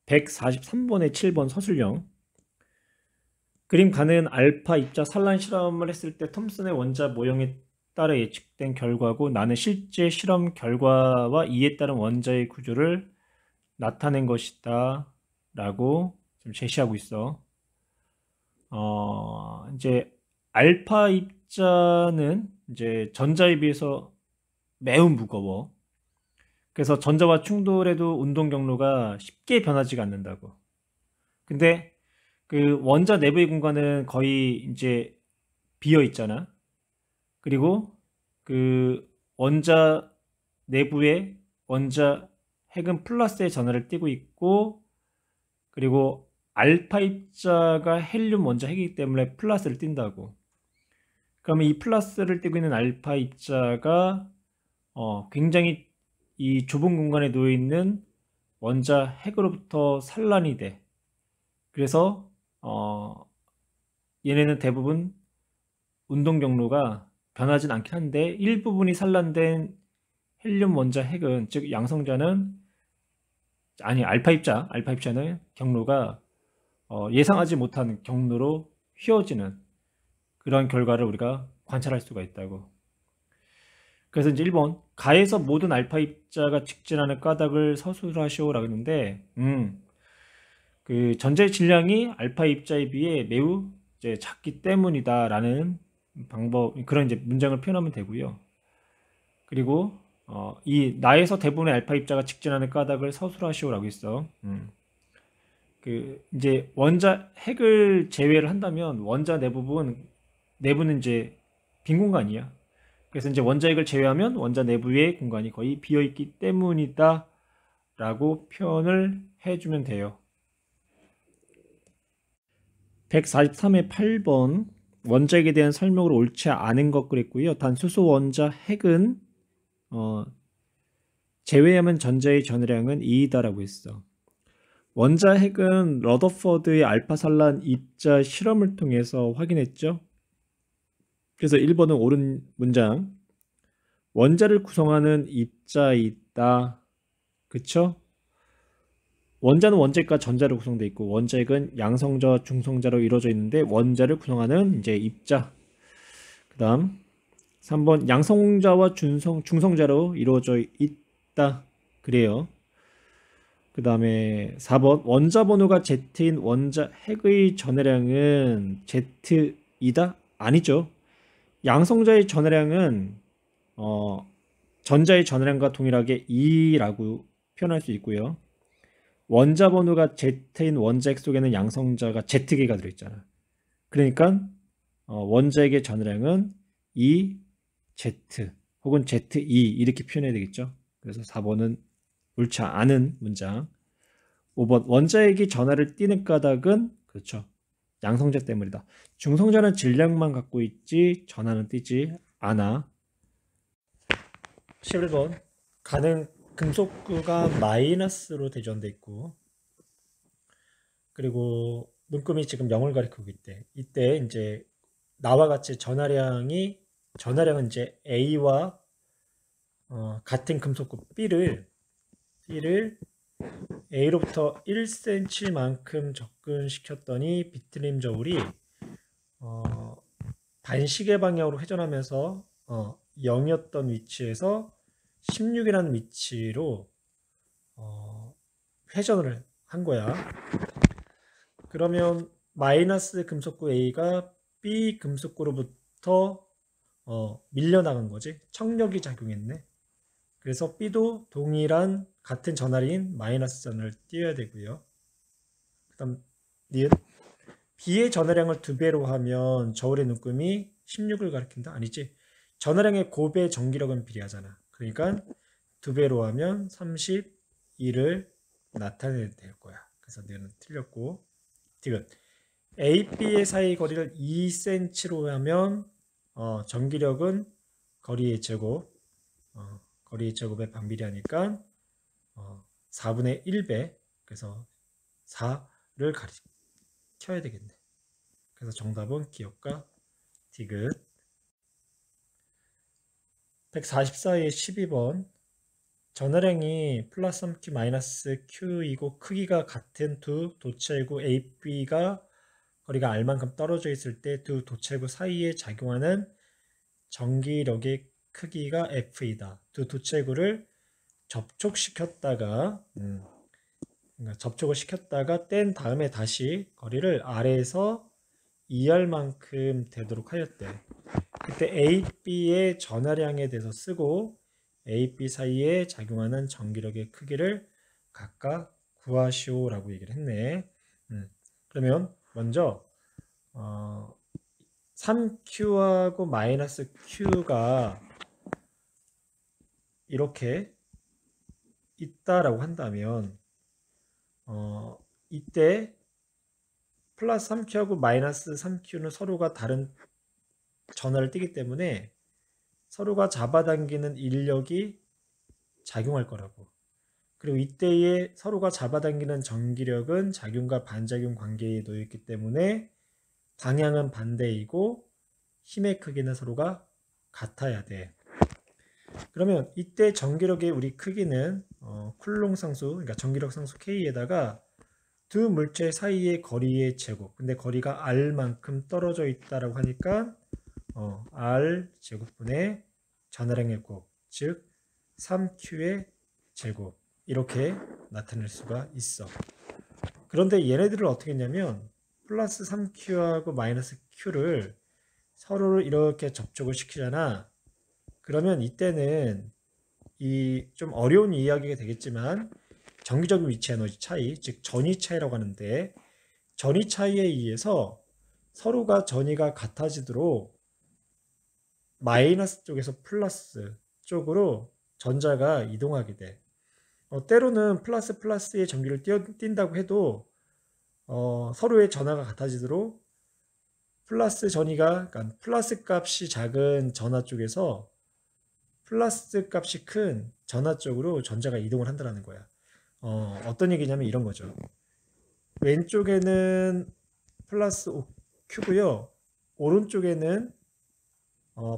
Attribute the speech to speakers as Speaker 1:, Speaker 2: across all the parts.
Speaker 1: 143번에 7번 서술형. 그림 가는 알파 입자 산란 실험을 했을 때 톰슨의 원자 모형에 따라 예측된 결과고 나는 실제 실험 결과와 이에 따른 원자의 구조를 나타낸 것이다 라고 좀 제시하고 있어. 이제 알파 입자는 이제 전자에 비해서 매우 무거워. 그래서 전자와 충돌해도 운동 경로가 쉽게 변하지가 않는다고. 근데 그 원자 내부의 공간은 거의 이제 비어 있잖아. 그리고 그 원자 내부에 원자 핵은 플러스의 전하를 띠고 있고, 그리고 알파 입자가 헬륨 원자 핵이기 때문에 플러스를 띈다고. 그러면 이 플러스를 띠고 있는 알파 입자가 굉장히 이 좁은 공간에 놓여 있는 원자 핵으로부터 산란이 돼. 그래서 얘네는 대부분 운동 경로가 변하진 않긴 한데 일부분이 산란된 헬륨 원자 핵은, 즉 양성자는, 아니 알파 입자는 경로가 예상하지 못한 경로로 휘어지는 그런 결과를 우리가 관찰할 수가 있다고. 그래서 이제 1번 가에서 모든 알파 입자가 직진하는 까닭을 서술하시오라고 했는데, 그 전자의 질량이 알파 입자에 비해 매우 이제 작기 때문이다라는 그런 이제 문장을 표현하면 되고요. 그리고 이 나에서 대부분의 알파 입자가 직진하는 까닭을 서술하시오라고 했어. 그 이제 원자 핵을 제외를 한다면 원자 내부는 이제 빈 공간이야. 그래서 이제 원자 핵을 제외하면 원자 내부의 공간이 거의 비어 있기 때문이다라고 표현을 해주면 돼요. 143의 8번 원자핵에 대한 설명으로 옳지 않은 것 그랬고요. 단 수소 원자 핵은 제외하면 전자의 전해량은 2이다라고 했어. 원자 핵은 러더퍼드의 알파 산란 입자 실험을 통해서 확인했죠. 그래서 1번은 옳은 문장. 원자를 구성하는 입자이다. 그쵸? 원자는 원자핵과 전자로 구성되어 있고 원자핵은 양성자와 중성자로 이루어져 있는데 원자를 구성하는 이제 입자. 그 다음 3번 양성자와 중성자로 이루어져 있다. 그래요. 그 다음에 4번 원자 번호가 Z인 원자 핵의 전해량은 Z이다? 아니죠. 양성자의 전해량은 전자의 전해량과 동일하게 2라고 표현할 수 있고요. 원자 번호가 Z인 원자핵 속에는 양성자가 Z개가 들어있잖아. 그러니까 원자핵의 전해량은 2Z 혹은 ZE 이렇게 표현해야 되겠죠. 그래서 4번은 옳지 않은 문장. 5번 원자핵이 전하를 띠는 까닭은, 그렇죠, 양성자 때문이다. 중성자는 질량만 갖고 있지 전하는 띠지 않아. 11번 가는 금속구가 마이너스로 대전돼 있고, 그리고 눈금이 지금 0을 가리키고 있대. 이때 이제 나와 같이 전하량은 이제 A와 같은 금속구 B를 A로부터 1cm만큼 접근시켰더니 비트림 저울이 반시계 방향으로 회전하면서 0이었던 위치에서 16이라는 위치로 회전을 한 거야. 그러면 마이너스 금속구 A가 B 금속구로부터 밀려나간 거지. 청력이 작용했네. 그래서 B도 동일한 같은 전하리인 마이너스 전을 띄워야 되고요. 그 다음 니은 B의 전하량을 2배로 하면 저울의 눈금이 16을 가리킨다? 아니지. 전하량의 곱의 전기력은 비례하잖아. 그러니까 2배로 하면 32를 나타내야 될 거야. 그래서 니은은 틀렸고, 디귿 A, B의 사이 거리를 2cm로 하면 전기력은 거리의 제곱, 거리의 제곱에 반비례하니까 4분의 1배, 그래서 4를 가리켜야 되겠네. 그래서 정답은 기역과 디귿. 144의 12번 전화량이 플러스 3q 마이너스 q이고 크기가 같은 두 도체구 A, B가 거리가 r만큼 떨어져 있을 때 두 도체구 사이에 작용하는 전기력의 크기가 F이다. 두 도체구를 접촉시켰다가 그러니까 접촉을 시켰다가 뗀 다음에 다시 거리를 R에서 2R만큼 되도록 하였대. 그때 A, B의 전하량에 대해서 쓰고 A, B 사이에 작용하는 전기력의 크기를 각각 구하시오라고 얘기를 했네. 그러면 먼저 3Q하고 마이너스 Q가 이렇게 있다라고 한다면 이때 플러스 3Q하고 마이너스 3Q는 서로가 다른 전하를 띠기 때문에 서로가 잡아당기는 인력이 작용할 거라고. 그리고 이때에 서로가 잡아당기는 전기력은 작용과 반작용 관계에 놓여 있기 때문에 방향은 반대이고 힘의 크기는 서로가 같아야 돼. 그러면 이때 전기력의 우리 크기는 쿨롱 상수, 그러니까 전기력 상수 K에다가 두 물체 사이의 거리의 제곱. 근데 거리가 R만큼 떨어져 있다라고 하니까 R 제곱분의 전하량의 곱, 즉 3Q의 제곱 이렇게 나타낼 수가 있어. 그런데 얘네들을 어떻게 했냐면 플러스 3Q하고 마이너스 Q를 서로를 이렇게 접촉을 시키잖아. 그러면 이때는 이 좀 어려운 이야기가 되겠지만 정기적인 위치 에너지 차이, 즉 전위 차이라고 하는데 전위 차이에 의해서 서로가 전위가 같아지도록 마이너스 쪽에서 플러스 쪽으로 전자가 이동하게 돼. 때로는 플러스 플러스의 전기를 띈다고 해도 서로의 전하가 같아지도록 플러스 전위가, 그러니까 플러스 값이 작은 전하 쪽에서 플러스 값이 큰 전하 쪽으로 전자가 이동을 한다는 거야. 어떤 얘기냐면 이런 거죠. 왼쪽에는 플러스 5Q고요. 오른쪽에는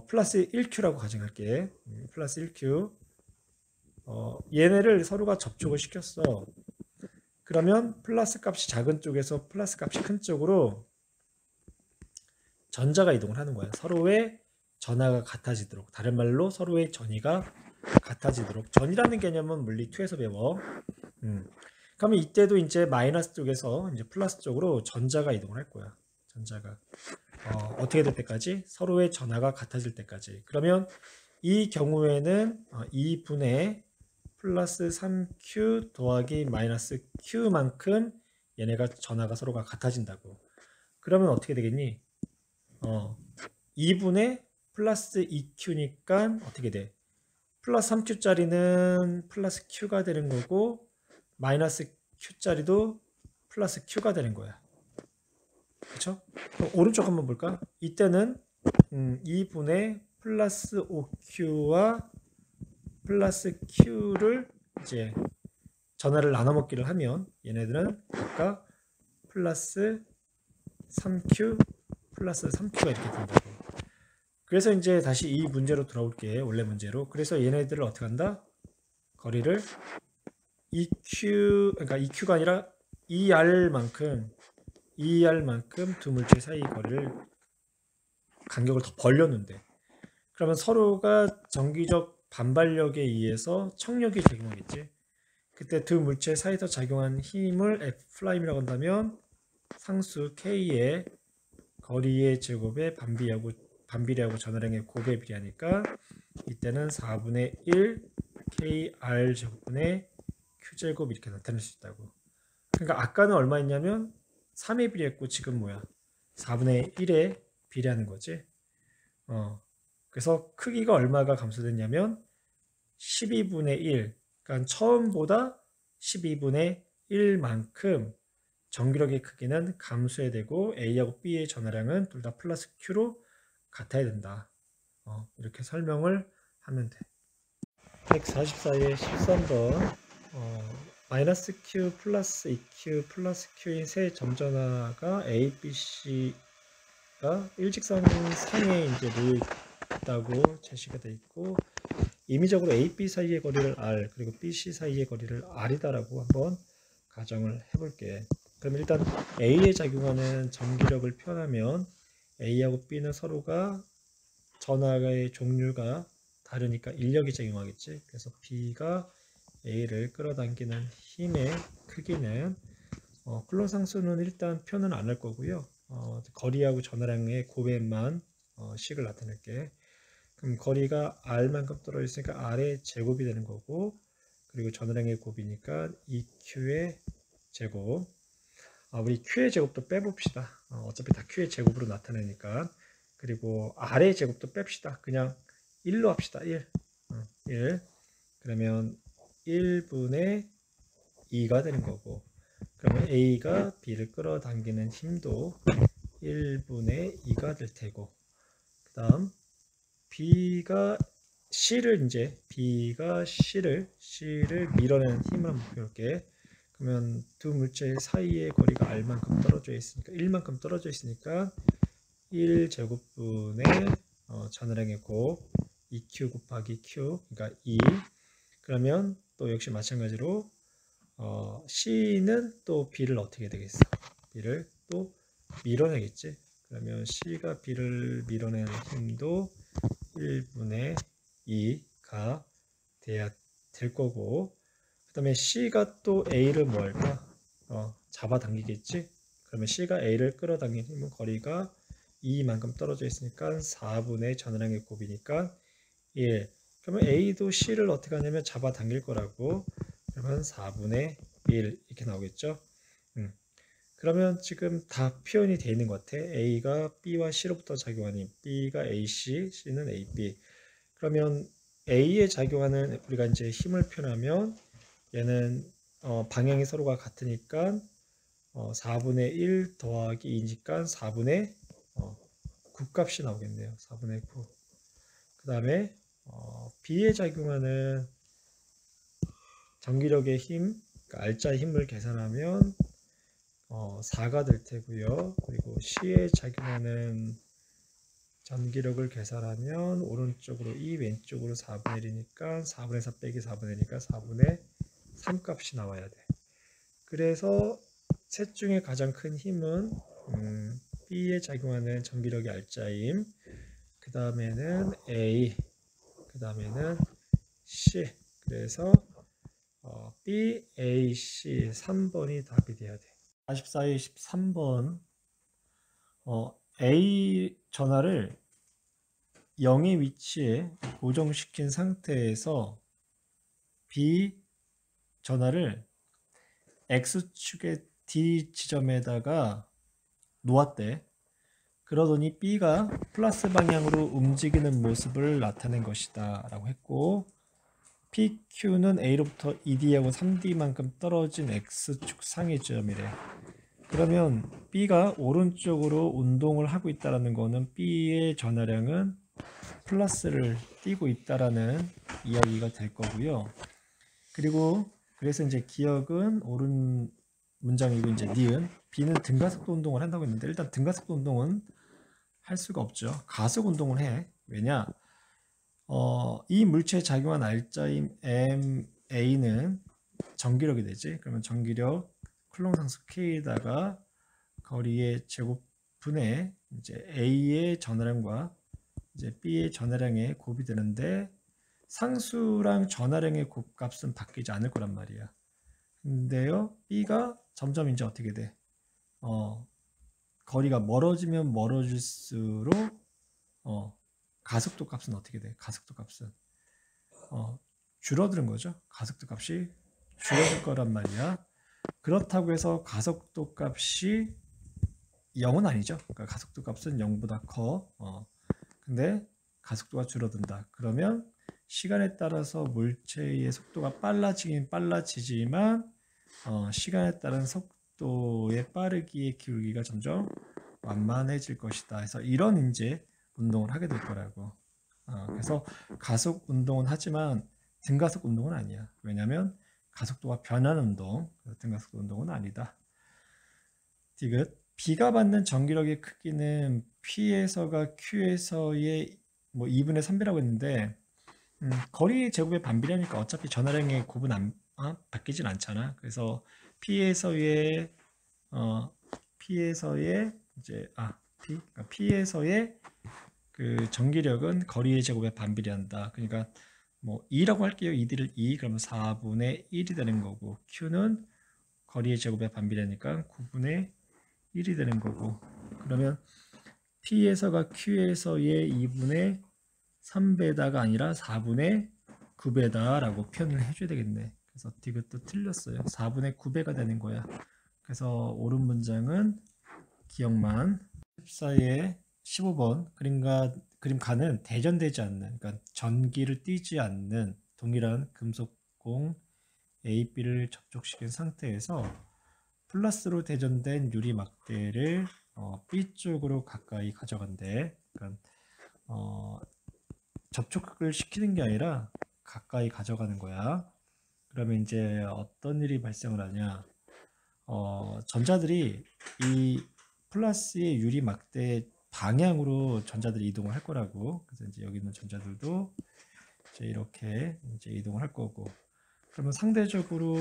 Speaker 1: 플러스 1Q라고 가정할게. 플러스 1Q. 얘네를 서로가 접촉을 시켰어. 그러면 플러스 값이 작은 쪽에서 플러스 값이 큰 쪽으로 전자가 이동을 하는 거야. 서로의 전하가 같아지도록. 다른 말로 서로의 전위가 같아지도록. 전이라는 개념은 물리 2에서 배워. 그러면 이때도 이제 마이너스 쪽에서 이제 플러스 쪽으로 전자가 이동을 할 거야. 전자가. 어떻게 될 때까지? 서로의 전하가 같아질 때까지. 그러면 이 경우에는 2분의 플러스 3Q 더하기 마이너스 Q만큼 얘네가 전하가 서로가 같아진다고. 그러면 어떻게 되겠니? 2분의 플러스 2Q니까 어떻게 돼? 플러스 3Q짜리는 플러스 Q가 되는 거고 마이너스 Q짜리도 플러스 Q가 되는 거야. 그렇죠? 그럼 오른쪽 한번 볼까? 이때는 2분의 플러스 5Q와 플러스 Q를 이제 전하를 나눠 먹기를 하면 얘네들은 각각 플러스 3Q 플러스 3Q가 이렇게 된다고. 그래서 이제 다시 이 문제로 돌아올게. 원래 문제로. 그래서 얘네들을 어떻게 한다? 거리를 EQ, 그러니까 EQ가 아니라 ER만큼 두 물체 사이 거리를 간격을 더 벌렸는데, 그러면 서로가 전기적 반발력에 의해서 청력이 작용하겠지. 그때 두 물체 사이에서 작용한 힘을 F'이라고 한다면 상수 K의 거리의 제곱에 반비례하고 전하량의 곱에 비례하니까 이때는 4분의 1 KR 제곱분의 Q제곱 이렇게 나타낼 수 있다고. 그러니까 아까는 얼마였냐면 3에 비례했고 지금 뭐야? 4분의 1에 비례하는 거지. 그래서 크기가 얼마가 감소됐냐면 12분의 1. 그러니까 처음보다 12분의 1만큼 전기력의 크기는 감소해되고 A하고 B의 전하량은 둘 다 플러스 Q로 같아야 된다. 이렇게 설명을 하면 돼. 144의 13번 마이너스 Q 플러스 2Q 플러스 Q인 세 점전화가 A, B, C가 일직선 상에 이제 놓여 있다고 제시가 되어 있고 임의적으로 A, B 사이의 거리를 R, 그리고 B, C 사이의 거리를 R이다라고 한번 가정을 해볼게. 그럼 일단 A에 작용하는 전기력을 표현하면 A하고 B는 서로가 전하의 종류가 다르니까 인력이 작용하겠지. 그래서 B가 A를 끌어당기는 힘의 크기는 쿨롬 상수는 일단 표현은 안 할 거고요. 거리하고 전하량의 곱해만 식을 나타낼게. 그럼 거리가 R만큼 떨어져 있으니까 R의 제곱이 되는 거고, 그리고 전하량의 곱이니까 2Q의 제곱. 우리 Q의 제곱도 빼봅시다. 어차피 다 Q의 제곱으로 나타내니까. 그리고 R의 제곱도 뺍시다. 그냥 1로 합시다. 1. 1. 그러면 1분의 2가 되는 거고, 그러면 A가 B를 끌어당기는 힘도 1분의 2가 될 테고, 그 다음 B가 C를 밀어내는 힘을 한번 볼게. 그러면 두 물체 사이의 거리가 R만큼 떨어져 있으니까 1만큼 떨어져 있으니까 1제곱분의 전하량의 곱 2Q 곱하기 Q, 그러니까 2. 그러면 또 역시 마찬가지로 C는 또 B를 어떻게 되겠어? B를 또 밀어내겠지. 그러면 C가 B를 밀어내는 힘도 1분의 2가 돼야 될 거고, 그 다음에 C가 또 A를 뭐 할까? 잡아당기겠지. 그러면 C가 A를 끌어당기는 힘은 거리가 2만큼 떨어져 있으니까 4분의 전하량의 곱이니까 1. 그러면 A도 C를 어떻게 하냐면 잡아당길 거라고. 그러면 4분의 1 이렇게 나오겠죠. 그러면 지금 다 표현이 되어 있는 것 같아. A가 B와 C로부터 작용하니 B가 AC, C는 AB. 그러면 A에 작용하는 우리가 이제 힘을 표현하면 얘는 방향이 서로가 같으니까 4분의 1 더하기 2니까 4분의 9 값이 나오겠네요. 4분의 9. 그 다음에 B에 작용하는 전기력의 힘, 그러니까 R자의 힘을 계산하면 4가 될 테고요. 그리고 C에 작용하는 전기력을 계산하면 오른쪽으로 2, 왼쪽으로 4분의 1이니까 4분의 4 빼기 4분의 1이니까 4분의 3 값이 나와야 돼. 그래서 셋 중에 가장 큰 힘은 B에 작용하는 전기력의 R자임, 그 다음에는 A, 그 다음에는 C. 그래서 B, A, C 3번이 답이 돼야 돼. 44의 13번 A 전하를 0의 위치에 고정시킨 상태에서 B 전하를 X축의 D 지점에다가 놓았대. 그러더니 B가 플러스 방향으로 움직이는 모습을 나타낸 것이다 라고 했고, PQ는 A로부터 2D하고 3D만큼 떨어진 X축 상의 지점이래. 그러면 B가 오른쪽으로 운동을 하고 있다는 거는 B의 전하량은 플러스를 띄고 있다라는 이야기가 될 거고요. 그리고 그래서 이제 기억은 옳은 문장이고, 이제 니은 B는 등가속도 운동을 한다고 했는데, 일단 등가속도 운동은 할 수가 없죠. 가속 운동을 해. 왜냐? 이 물체에 작용한 R자인 MA는 전기력이 되지. 그러면 전기력 쿨롬 상수 K에다가 거리의 제곱분의 이제 A의 전하량과 이제 B의 전하량의 곱이 되는데, 상수랑 전하량의 곱값은 바뀌지 않을 거란 말이야. 근데요, B가 점점 이제 어떻게 돼? 거리가 멀어지면 멀어질수록 가속도 값은 어떻게 돼? 가속도 값은 줄어드는 거죠. 가속도 값이 줄어들 거란 말이야. 그렇다고 해서 가속도 값이 0은 아니죠. 그러니까 가속도 값은 0보다 커. 근데 가속도가 줄어든다. 그러면 시간에 따라서 물체의 속도가 빨라지긴 빨라지지만 시간에 따른 속도의 빠르기의 기울기가 점점 완만해질 것이다. 그래서 이런 이제 운동을 하게 될 거라고. 그래서 가속 운동은 하지만 등가속 운동은 아니야. 왜냐하면 가속도가 변하는 운동, 등가속 운동은 아니다. 디귿. B가 받는 전기력의 크기는 P에서가 Q에서의 뭐 2분의 3배라고 했는데, 거리 제곱의 반비례니까 어차피 전화량의 곱은 바뀌진 않잖아. 그래서 P에서의 어, P에서의 이제 그러니까 P에서의 그 전기력은 거리의 제곱에 반비례한다. 그러니까 뭐 2라고 할게요. 2D를 2 그러면 4분의 1이 되는 거고 Q는 거리의 제곱에 반비례니까 9분의 1이 되는 거고 그러면 P에서가 Q에서의 2분의 3배다가 아니라 4분의 9배다라고 표현을 해줘야 되겠네. 그래서 이것도 틀렸어요. 4분의 9배가 되는 거야. 그래서 옳은 문장은 기억만 14의 15번 그림가는 대전되지 않는 그러니까 전기를 띠지 않는 동일한 금속공 A, B를 접촉시킨 상태에서 플러스로 대전된 유리 막대를 B 쪽으로 가까이 가져간대. 그러니까 접촉을 시키는 게 아니라 가까이 가져가는 거야. 그러면 이제 어떤 일이 발생을 하냐? 전자들이 이 플러스의 유리 막대 방향으로 전자들이 이동을 할 거라고. 그래서 이제 여기 있는 전자들도 이제 이렇게 이제 이동을 할 거고. 그러면 상대적으로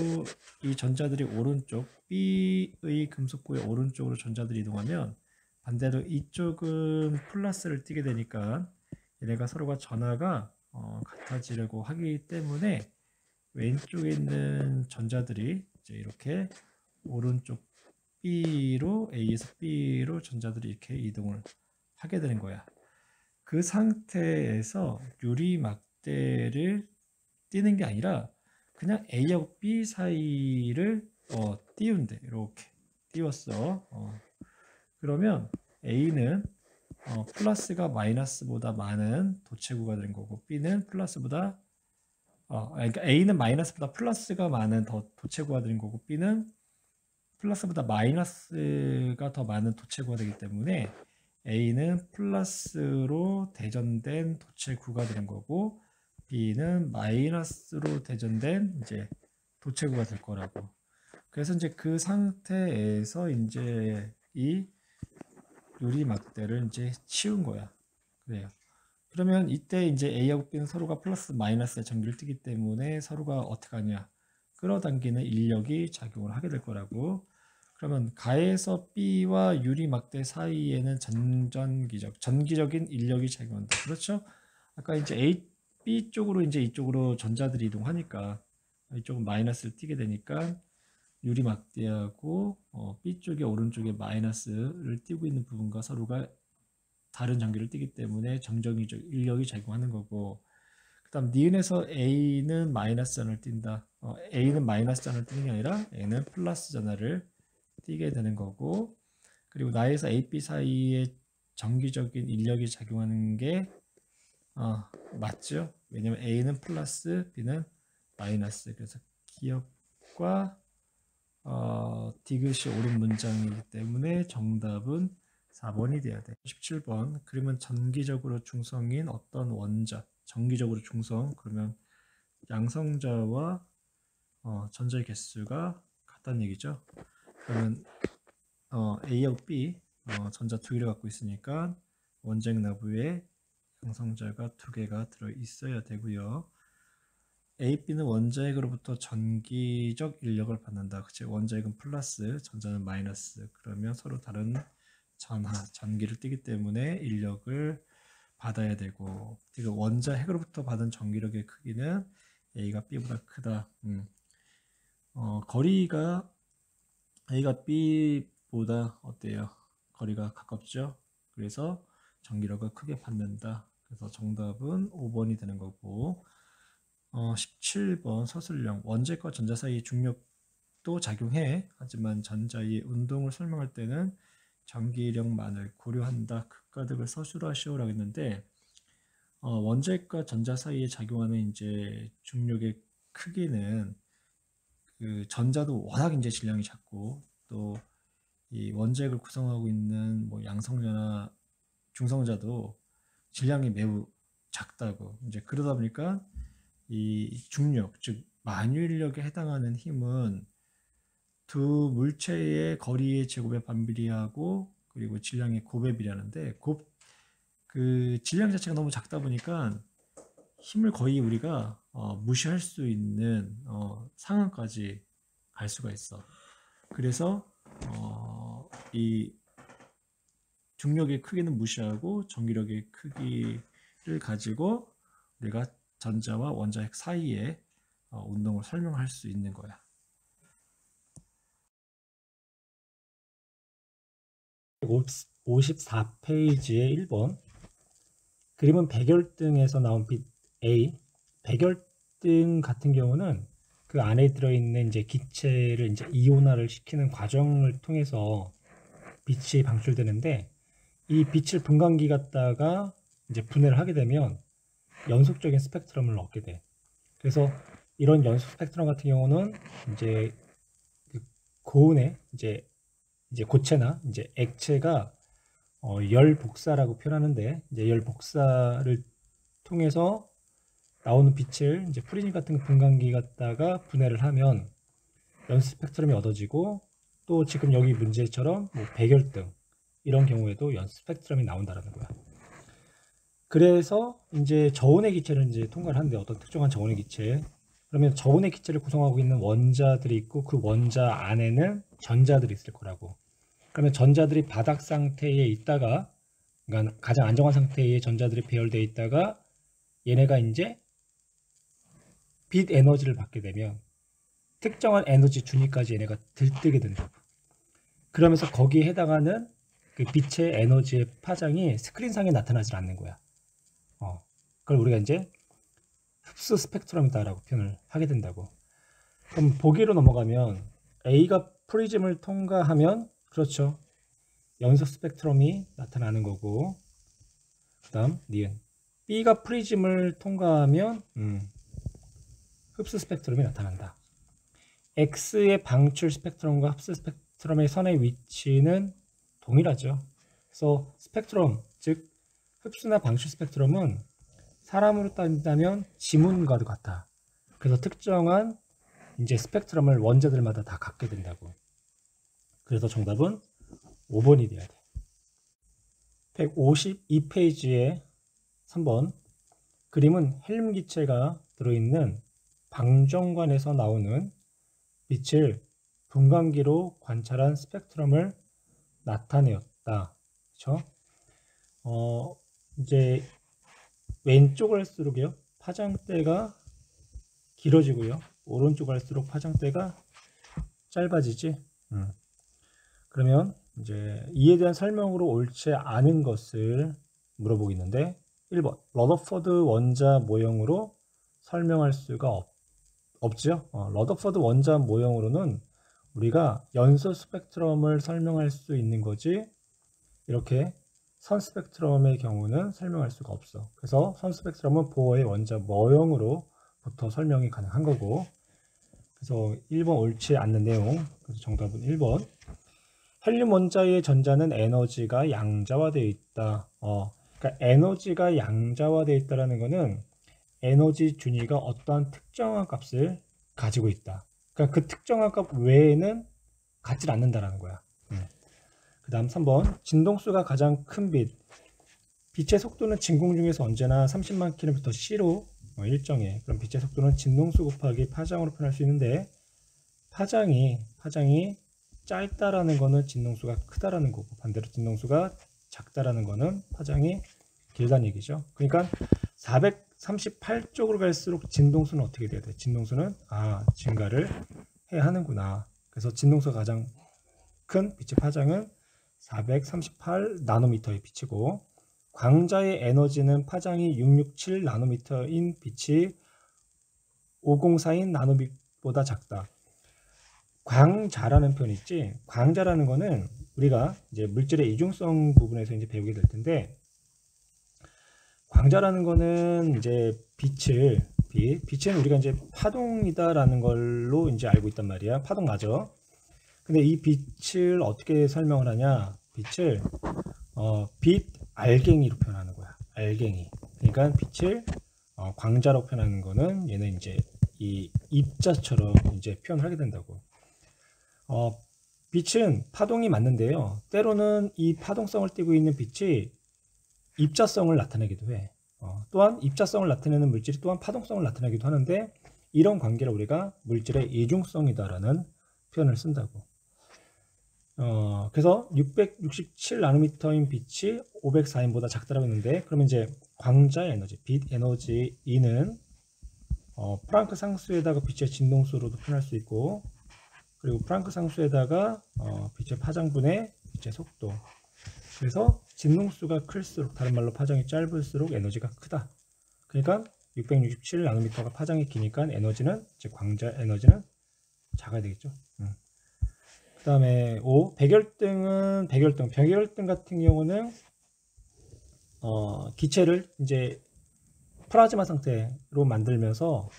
Speaker 1: 이 전자들이 오른쪽 B의 금속구의 오른쪽으로 전자들이 이동하면 반대로 이쪽은 플러스를 띠게 되니까 얘네가 서로가 전하가 같아지려고 하기 때문에 왼쪽에 있는 전자들이 이제 이렇게 오른쪽 B로 A에서 B로 전자들이 이렇게 이동을 하게 되는 거야. 그 상태에서 유리 막대를 띄는 게 아니라 그냥 A하고 B 사이를 띄운대. 이렇게 띄웠어. 그러면 A는 플러스가 마이너스보다 많은 도체구가 되는 거고 B는 플러스보다 그러니까 A는 마이너스보다 플러스가 많은 도체구가 되는 거고 B는 플러스보다 마이너스가 더 많은 도체구가 되기 때문에 A는 플러스로 대전된 도체구가 되는 거고 B는 마이너스로 대전된 이제 도체구가 될 거라고. 그래서 이제 그 상태에서 이제 이 유리 막대를 이제 치운 거야. 그래요. 그러면 이때 이제 A하고 B는 서로가 플러스 마이너스의 전기를 띠기 때문에 서로가 어떻게 하냐? 끌어당기는 인력이 작용을 하게 될 거라고. 그러면 가에서 B와 유리 막대 사이에는 전기적인 인력이 작용한다. 그렇죠? 아까 이제 B 쪽으로 이제 이쪽으로 전자들이 이동하니까 이쪽은 마이너스를 띠게 되니까 유리 막대하고 B 쪽에 오른쪽에 마이너스를 띠고 있는 부분과 서로가 다른 전기를 띠기 때문에 정전기적 인력이 작용하는 거고 그다음 니은에서 A는 마이너스 전을 띈다. A는 마이너스 전을 띄는 게 아니라 A는 플러스 전화를 띄게 되는 거고 그리고 나에서 A, B 사이에 정기적인 인력이 작용하는 게 맞죠? 왜냐면 A는 플러스, B는 마이너스. 그래서 기억과 디귿이 옳은 문장이기 때문에 정답은 4번이 돼야 돼. 17번 그러면 전기적으로 중성인 어떤 원자 전기적으로 중성 그러면 양성자와 전자의 개수가 같다는 얘기죠. 그러면 A하고 B 전자 두 개를 갖고 있으니까 원자핵 내부에 양성자가 두 개가 들어 있어야 되고요. A, B는 원자핵으로부터 전기적 인력을 받는다. 그치? 원자핵은 플러스, 전자는 마이너스. 그러면 서로 다른 전기를 띠기 때문에 인력을 받아야 되고, 그리고 원자핵으로부터 받은 전기력의 크기는 A가 B보다 크다. 거리가 A가 B보다 어때요? 거리가 가깝죠? 그래서 전기력을 크게 받는다. 그래서 정답은 5번이 되는 거고, 17번 서술형 원자핵과 전자 사이의 중력도 작용해. 하지만 전자의 운동을 설명할 때는 전기력만을 고려한다. 극과 득을 서술하시오라고 했는데 원자핵과 전자 사이에 작용하는 이제 중력의 크기는 그 전자도 워낙 이제 질량이 작고 또 이 원자핵을 구성하고 있는 뭐 양성자나 중성자도 질량이 매우 작다고 이제 그러다 보니까 이 중력 즉 만유인력에 해당하는 힘은 두 물체의 거리의 제곱에 반비례하고 그리고 질량의 곱에 비례하는데 그 질량 자체가 너무 작다 보니까 힘을 거의 우리가 무시할 수 있는 상황까지 갈 수가 있어. 그래서 이 중력의 크기는 무시하고 전기력의 크기를 가지고 우리가 전자와 원자핵 사이의 운동을 설명할 수 있는 거야.
Speaker 2: 54페이지의 1번 그림은 백열등에서 나온 빛 A. 백열등 같은 경우는 그 안에 들어있는 이제 기체를 이제 이온화를 시키는 과정을 통해서 빛이 방출되는데, 이 빛을 분광기 갖다가 이제 분해를 하게 되면 연속적인 스펙트럼을 얻게 돼. 그래서 이런 연속 스펙트럼 같은 경우는 이제 그 고온의 이제 고체나 이제 액체가 열 복사라고 표현하는데, 이제 열 복사를 통해서 나오는 빛을 이제 프리즘 같은 분광기 갖다가 분해를 하면 연속 스펙트럼이 얻어지고, 또 지금 여기 문제처럼 뭐 백열등 이런 경우에도 연속 스펙트럼이 나온다라는 거야. 그래서 이제 저온의 기체를 이제 통과를 하는데, 어떤 특정한 저온의 기체, 그러면 저온의 기체를 구성하고 있는 원자들이 있고 그 원자 안에는 전자들이 있을 거라고. 그러면 전자들이 바닥 상태에 있다가, 그러니까 가장 안정한 상태의 전자들이 배열되어 있다가 얘네가 이제 빛 에너지를 받게 되면 특정한 에너지 준위까지 얘네가 들뜨게 된다고. 그러면서 거기에 해당하는 그 빛의 에너지의 파장이 스크린상에 나타나질 않는 거야. 그걸 우리가 이제 흡수 스펙트럼이다라고 표현을 하게 된다고. 그럼 보기로 넘어가면 A가 프리즘을 통과하면, 그렇죠, 연속 스펙트럼이 나타나는 거고, 그 다음 니은 B가 프리즘을 통과하면 흡수 스펙트럼이 나타난다. X의 방출 스펙트럼과 흡수 스펙트럼의 선의 위치는 동일하죠. 그래서 스펙트럼, 즉 흡수나 방출 스펙트럼은 사람으로 따진다면 지문과도 같아. 그래서 특정한 이제 스펙트럼을 원자들마다 다 갖게 된다고. 그래서 정답은 5번이 돼야 돼. 152페이지에 3번 그림은 헬륨 기체가 들어있는 방정관에서 나오는 빛을 분광기로 관찰한 스펙트럼을 나타내었다. 그렇죠? 이제 왼쪽을 할수록요 파장대가 길어지고요, 오른쪽을 할수록 파장대가 짧아지지. 그러면 이제 이에 대한 설명으로 옳지 않은 것을 물어보겠는데, 1번 러더퍼드 원자 모형으로 설명할 수가 없죠. 러더퍼드 원자 모형으로는 우리가 연소 스펙트럼을 설명할 수 있는 거지, 이렇게 선 스펙트럼의 경우는 설명할 수가 없어. 그래서 선 스펙트럼은 보어의 원자 모형으로부터 설명이 가능한 거고, 그래서 1번 옳지 않는 내용. 그래서 정답은 1번. 헬륨 원자의 전자는 에너지가 양자화되어 있다. 그러니까 에너지가 양자화되어 있다라는 거는 에너지 준위가 어떠한 특정한 값을 가지고 있다. 그러니까 그 특정한 값 외에는 갖질 않는다라는 거야. 그 다음 3번 진동수가 가장 큰 빛의 속도는 진공 중에서 언제나 30만 km/c로 일정해. 그럼 빛의 속도는 진동수 곱하기 파장으로 표현할 수 있는데, 파장이 짧다라는 거는 진동수가 크다라는 거고, 반대로 진동수가 작다라는 거는 파장이 길다는 얘기죠. 그러니까 438쪽으로 갈수록 진동수는 어떻게 돼야 돼? 진동수는 증가를 해야 하는구나. 그래서 진동수가 가장 큰 빛의 파장은 438 나노미터의 빛이고, 광자의 에너지는 파장이 667 나노미터인 빛이 504인 나노빛보다 작다. 광자라는 표현이 있지. 광자라는 거는 우리가 이제 물질의 이중성 부분에서 이제 배우게 될 텐데, 광자라는 거는 이제 빛은 우리가 이제 파동이다라는 걸로 이제 알고 있단 말이야. 파동 맞아. 근데 이 빛을 어떻게 설명을 하냐? 빛을 빛 알갱이로 표현하는 거야. 알갱이. 그러니까 빛을 광자로 표현하는 거는 얘는 이제 이 입자처럼 이제 표현을 하게 된다고. 빛은 파동이 맞는데요, 때로는 이 파동성을 띠고 있는 빛이 입자성을 나타내기도 해. 또한 입자성을 나타내는 물질이 또한 파동성을 나타내기도 하는데 이런 관계를 우리가 물질의 이중성이다라는 표현을 쓴다고. 그래서 667나노미터인 빛이 504인보다 작다라고 했는데 그러면 이제 광자의 에너지, 빛 에너지 E는 프랑크 상수에다가 빛의 진동수로도 표현할 수 있고 그리고 프랑크 상수에다가 빛의 파장분의 빛의 속도. 그래서 진동수가 클수록 다른 말로 파장이 짧을수록 에너지가 크다. 그러니까 667나노미터가 파장이 기니까 에너지는 즉 광자 에너지는 작아야 되겠죠. 그 다음에 5. 백열등 같은 경우는 기체를 이제 플라즈마 상태로 만들면서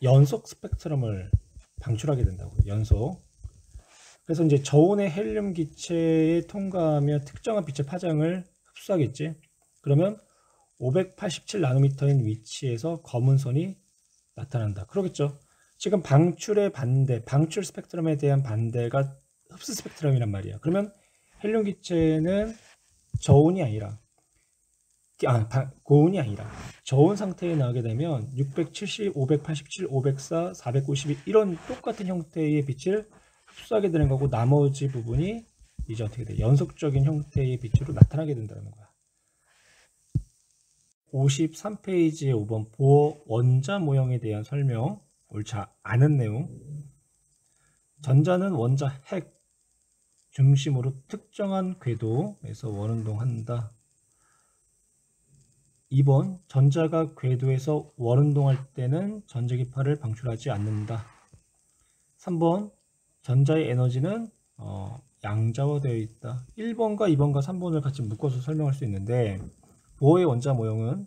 Speaker 2: 연속 스펙트럼을 방출하게 된다고. 연속. 그래서 이제 저온의 헬륨 기체에 통과하며 특정한 빛의 파장을 흡수하겠지. 그러면 587나노미터인 위치에서 검은 선이 나타난다. 그러겠죠. 지금 방출의 반대, 방출 스펙트럼에 대한 반대가 흡수 스펙트럼이란 말이야. 그러면 헬륨 기체는 저온이 아니라 고온이 아니라 저온 상태에 나오게 되면 670, 587, 504, 492 이런 똑같은 형태의 빛을 흡수하게 되는 거고 나머지 부분이 이제 어떻게 돼? 연속적인 형태의 빛으로 나타나게 된다는 거야. 53페이지의 5번 보어 원자 모형에 대한 설명. 옳지 않은 내용. 전자는 원자 핵 중심으로 특정한 궤도에서 원운동한다. 2번 전자가 궤도에서 원운동할 때는 전자기파를 방출하지 않는다. 3번 전자의 에너지는 양자화되어 있다. 1번과 2번과 3번을 같이 묶어서 설명할 수 있는데 보어의 원자 모형은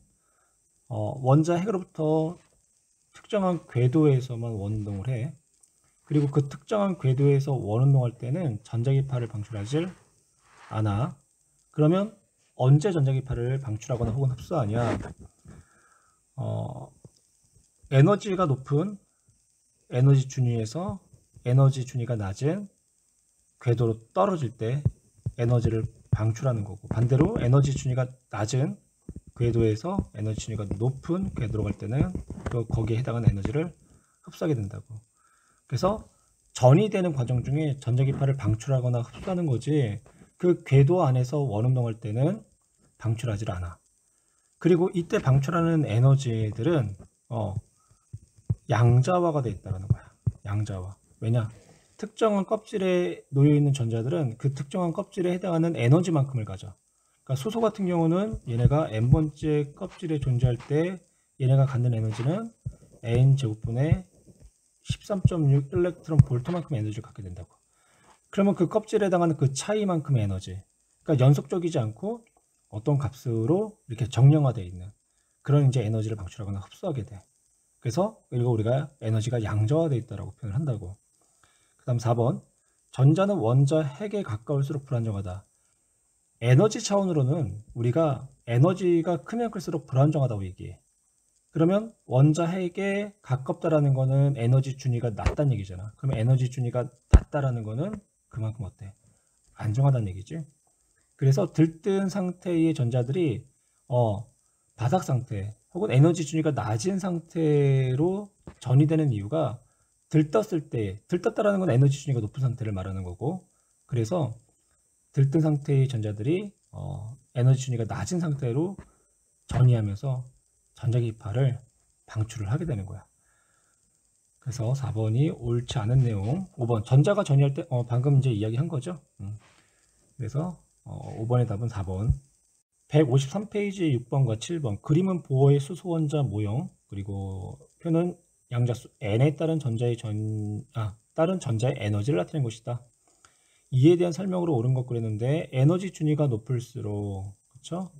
Speaker 2: 원자 핵으로부터 특정한 궤도에서만 원운동을 해. 그리고 그 특정한 궤도에서 원운동할 때는 전자기파를 방출하지 않아. 그러면 언제 전자기파를 방출하거나 혹은 흡수하냐? 에너지가 높은 에너지 준위에서 에너지 준위가 낮은 궤도로 떨어질 때 에너지를 방출하는 거고, 반대로 에너지 준위가 낮은 궤도에서 에너지 준위가 높은 궤도로 갈 때는 거기에 해당하는 에너지를 흡수하게 된다고. 그래서 전이 되는 과정 중에 전자기파를 방출하거나 흡수하는 거지 그 궤도 안에서 원운동할 때는 방출하지 않아. 그리고 이때 방출하는 에너지들은 양자화가 되어 있다는 거야. 양자화. 왜냐? 특정한 껍질에 놓여 있는 전자들은 그 특정한 껍질에 해당하는 에너지만큼을 가져. 그러니까 수소 같은 경우는 얘네가 n번째 껍질에 존재할 때 얘네가 갖는 에너지는 n제곱분의 13.6 일렉트론 볼트만큼의 에너지를 갖게 된다고. 그러면 그 껍질에 해당하는 그 차이만큼의 에너지, 그러니까 연속적이지 않고 어떤 값으로 이렇게 정량화되어 있는 그런 이제 에너지를 방출하거나 흡수하게 돼. 그래서 이거 우리가 에너지가 양자화되어 있다라고 표현을 한다고. 그 다음 4번 전자는 원자 핵에 가까울수록 불안정하다. 에너지 차원으로는 우리가 에너지가 크면 클수록 불안정하다고 얘기해. 그러면 원자 핵에 가깝다라는 거는 에너지 준위가 낮다는 얘기잖아. 그러면 에너지 준위가 낮다라는 거는 그만큼 어때? 안정하다는 얘기지. 그래서 들뜬 상태의 전자들이 바삭 상태 혹은 에너지 준위가 낮은 상태로 전이 되는 이유가 들떴을 때, 들떴다라는 건 에너지 준위가 높은 상태를 말하는 거고, 그래서 들뜬 상태의 전자들이 에너지 준위가 낮은 상태로 전이하면서 전자기파를 방출을 하게 되는 거야. 그래서 4번이 옳지 않은 내용. 5번 전자가 전이할 때 방금 이제 이야기한 거죠. 그래서 5번의 답은 4번. 153페이지 6번과 7번 그림은 보어의 수소 원자 모형 그리고 표는 양자수 n에 따른 전자의 따른 전자의 에너지를 나타낸 것이다. 이에 대한 설명으로 옳은 것 그랬는데 에너지 준위가 높을수록 그렇죠?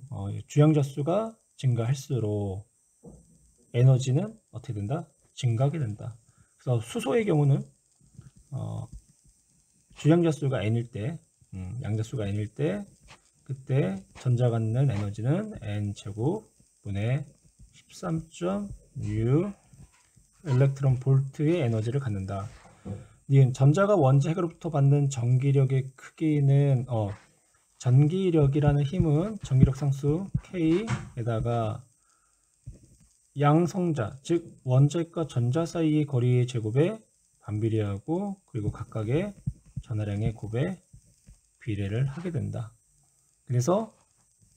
Speaker 2: 주양자 수가 증가할수록 에너지는 어떻게 된다? 증가하게 된다. 그래서 수소의 경우는 주양자 수가 n일 때, 양자 수가 n일 때 그때 전자가 갖는 에너지는 n제곱 분의 13.6 일렉트론 볼트의 에너지를 갖는다. 니은 전자가 원자 핵으로부터 받는 전기력의 크기는 전기력이라는 힘은 전기력 상수 K에다가 양성자, 즉 원자과 전자 사이의 거리의 제곱에 반비례하고 그리고 각각의 전하량의 곱에 비례를 하게 된다. 그래서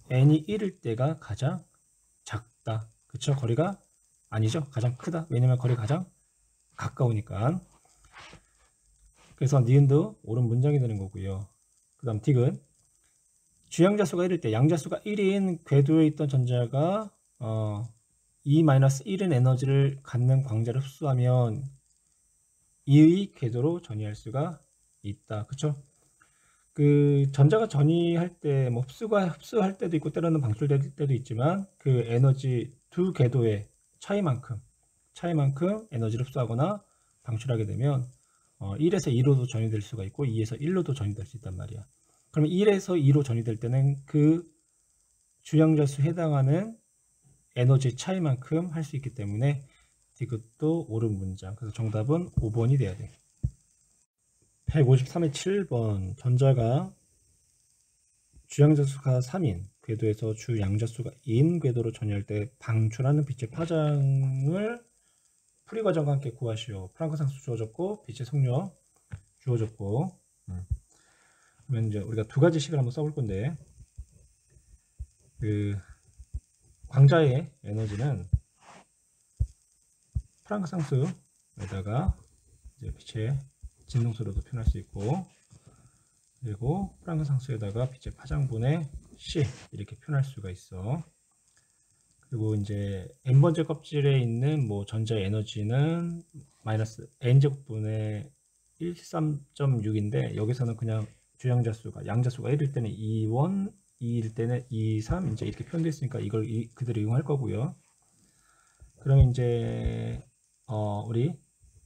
Speaker 2: n이 1일 때가 가장 작다. 그쵸? 거리가 아니죠. 가장 크다. 왜냐면 거리가 가장 가까우니까. 그래서 니은도 옳은 문장이 되는 거고요. 그 다음 딕은 주양자수가 1일 때 양자수가 1인 궤도에 있던 전자가 2-1인 에너지를 갖는 광자를 흡수하면 이의 궤도로 전이할 수가 있다. 그쵸? 그 전자가 전이할 때 뭐 흡수할 때도 있고 때로는 방출될 때도 있지만 그 에너지 두 궤도의 차이만큼 에너지를 흡수하거나 방출하게 되면 1에서 2로도 전이될 수가 있고 2에서 1로도 전이될 수 있단 말이야. 그러면 1에서 2로 전이될 때는 그 주양자수에 해당하는 에너지 차이만큼 할 수 있기 때문에 이것도 옳은 문장. 그래서 정답은 5번이 돼야 돼. 153의 7번 전자가 주양자수가 3인 궤도에서 주양자수가 2인 궤도로 전이할 때 방출하는 빛의 파장을 풀이 과정과 함께 구하시오. 프랑크 상수 주어졌고 빛의 속력 주어졌고 그러면 이제 우리가 두 가지 식을 한번 써볼 건데 그 광자의 에너지는 프랑크 상수에다가 이제 빛의 진동수로도 표현할 수 있고 그리고 프랑크 상수에다가 빛의 파장분의 C 이렇게 표현할 수가 있어. 그리고 이제 n번째 껍질에 있는 뭐 전자의 에너지는 마이너스 n제곱분의 13.6인데 여기서는 그냥 주양자수가 양자수가 1일 때는 2원 2일 때는 2, 3 이제 이렇게 표현되어 있으니까 이걸 그대로 이용할 거고요. 그러면 이제 우리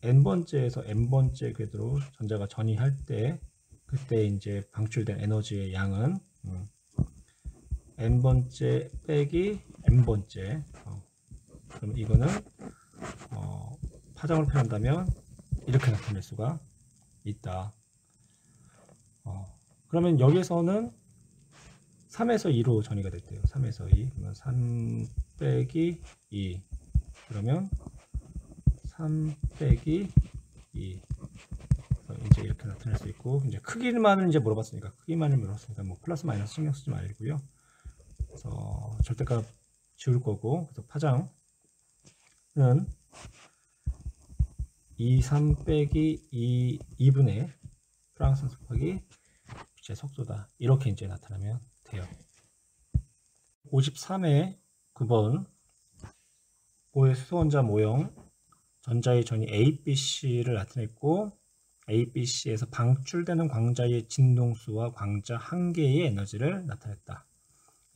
Speaker 2: n번째에서 n번째 궤도로 전자가 전이할 때 그때 이제 방출된 에너지의 양은 n번째 빼기 n번째 그럼 이거는 파장을 표현한다면 이렇게 나타낼 수가 있다. 그러면 여기서는 3에서 2로 전이가 됐대요. 3에서 2 그러면 3 빼기 2 그러면 3 빼기 2 이제 이렇게 나타낼 수 있고 이제 크기만을 이제 물어봤으니까 크기만을 물어봤으니까 뭐 플러스 마이너스 신경 쓰지 말고요. 그래서 절대값 지울 거고 그래서 파장은 2, 3 빼기 2분의 프랑스 곱하기 빛의 속도다. 이렇게 이제 나타나면 돼요. 53의 9번 고의 수소원자 모형 전자의 전이 A, B, C를 나타냈고 A, B, C에서 방출되는 광자의 진동수와 광자 한 개의 에너지를 나타냈다.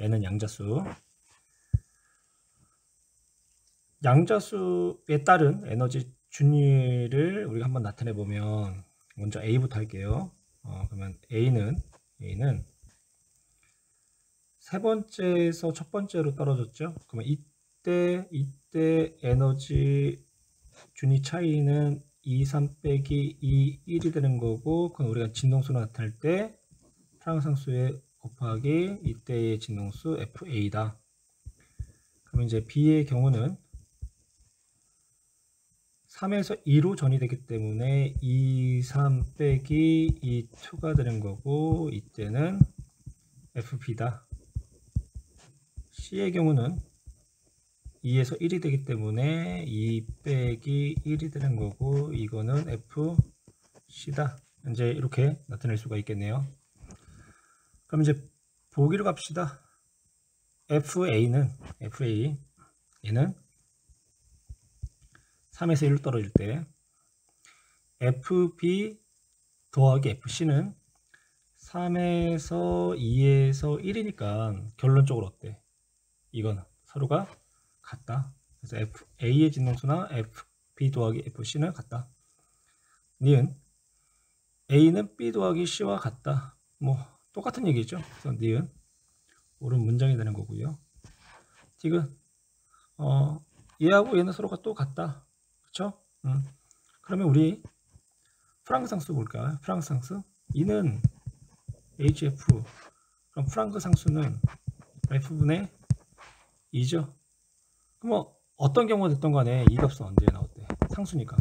Speaker 2: 얘는 양자수. 양자수에 따른 에너지 준위를 우리가 한번 나타내 보면 먼저 A부터 할게요. 그러면 A는 세 번째에서 첫 번째로 떨어졌죠. 그러면 이때 에너지 준위 차이는 2, 3 빼기 2, 1이 되는 거고 그건 우리가 진동수로 나타낼 때 프랑상수에 곱하기 이때의 진동수 FA다. 그러면 이제 B의 경우는 3에서 2로 전이되기 때문에 2, 3 빼기 2, 2가 되는 거고 이때는 FB다. C의 경우는 2에서 1이 되기 때문에 2 빼기 1이 되는 거고 이거는 FC다. 이제 이렇게 나타낼 수가 있겠네요. 그럼 이제 보기로 갑시다. FA는 얘는 3에서 1로 떨어질 때 FB 더하기 FC는 3에서 2에서 1이니까 결론적으로 어때? 이건 서로가 같다. 그래서 A의 진동수나 FB 더하기 FC는 같다. 니은 A는 B 더하기 C와 같다. 뭐 똑같은 얘기죠. 그래서 니은 옳은 문장이 되는 거고요. 딕은 얘하고 얘는 서로가 또 같다. 그쵸? 그러면 우리 프랑크 상수 볼까? 프랑크 상수 이는 HF 그럼 프랑크 상수는 F분의 2죠. 그럼 어떤 경우가 됐던 간에 이 값은 언제 나왔대? 상수니까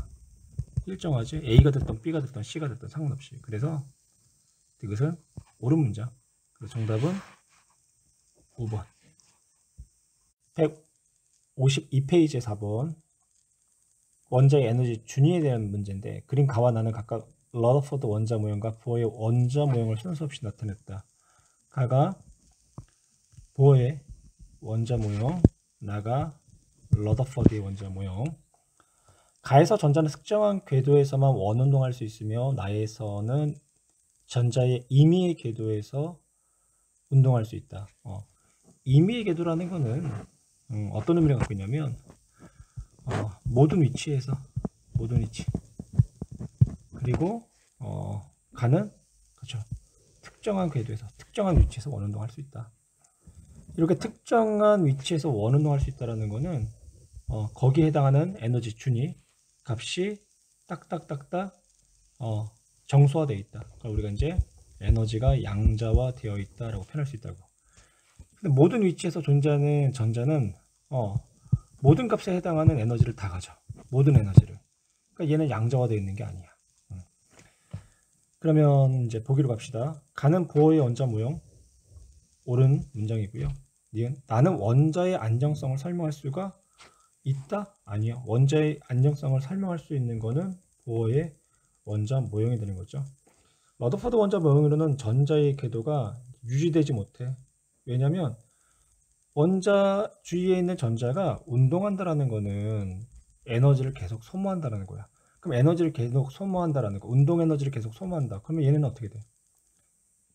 Speaker 2: 일정하지. A가 됐던 B가 됐던 C가 됐던 상관없이. 그래서 이것은 옳은 문장. 그래서 정답은 5번. 152페이지의 4번. 원자의 에너지 준위에 대한 문제인데, 그림 가와 나는 각각 러더포드 원자 모형과 보어의 원자 모형을 순서 없이 나타냈다. 가가 보어의 원자 모형, 나가 러더포드의 원자 모형. 가에서 전자는 특정한 궤도에서만 원운동할 수 있으며, 나에서는 전자의 임의의 궤도에서 운동할 수 있다. 임의의 궤도라는 거는 어떤 의미를 갖고 있냐면, 모든 위치에서, 모든 위치, 그리고 가는, 그렇죠, 특정한 궤도에서, 특정한 위치에서 원운동할 수 있다. 이렇게 특정한 위치에서 원운동할 수 있다는 거는 거기에 해당하는 에너지 준위 값이 딱딱딱딱 정수화되어 있다. 그러니까 우리가 이제 에너지가 양자화되어 있다라고 표현할 수 있다고. 근데 모든 위치에서 존재하는 전자는 모든 값에 해당하는 에너지를 다 가져. 모든 에너지를. 그러니까 얘는 양자화되어 있는 게 아니야. 그러면 이제 보기로 갑시다. 가는 보어의 원자 모형, 옳은 문장이고요. 나는 원자의 안정성을 설명할 수가 있다? 아니요. 원자의 안정성을 설명할 수 있는 거는 보어의 원자 모형이 되는 거죠. 러더포드 원자 모형으로는 전자의 궤도가 유지되지 못해. 왜냐하면 원자 주위에 있는 전자가 운동한다라는 거는 에너지를 계속 소모한다라는 거야. 그럼 에너지를 계속 소모한다라는 거, 운동 에너지를 계속 소모한다. 그러면 얘는 어떻게 돼?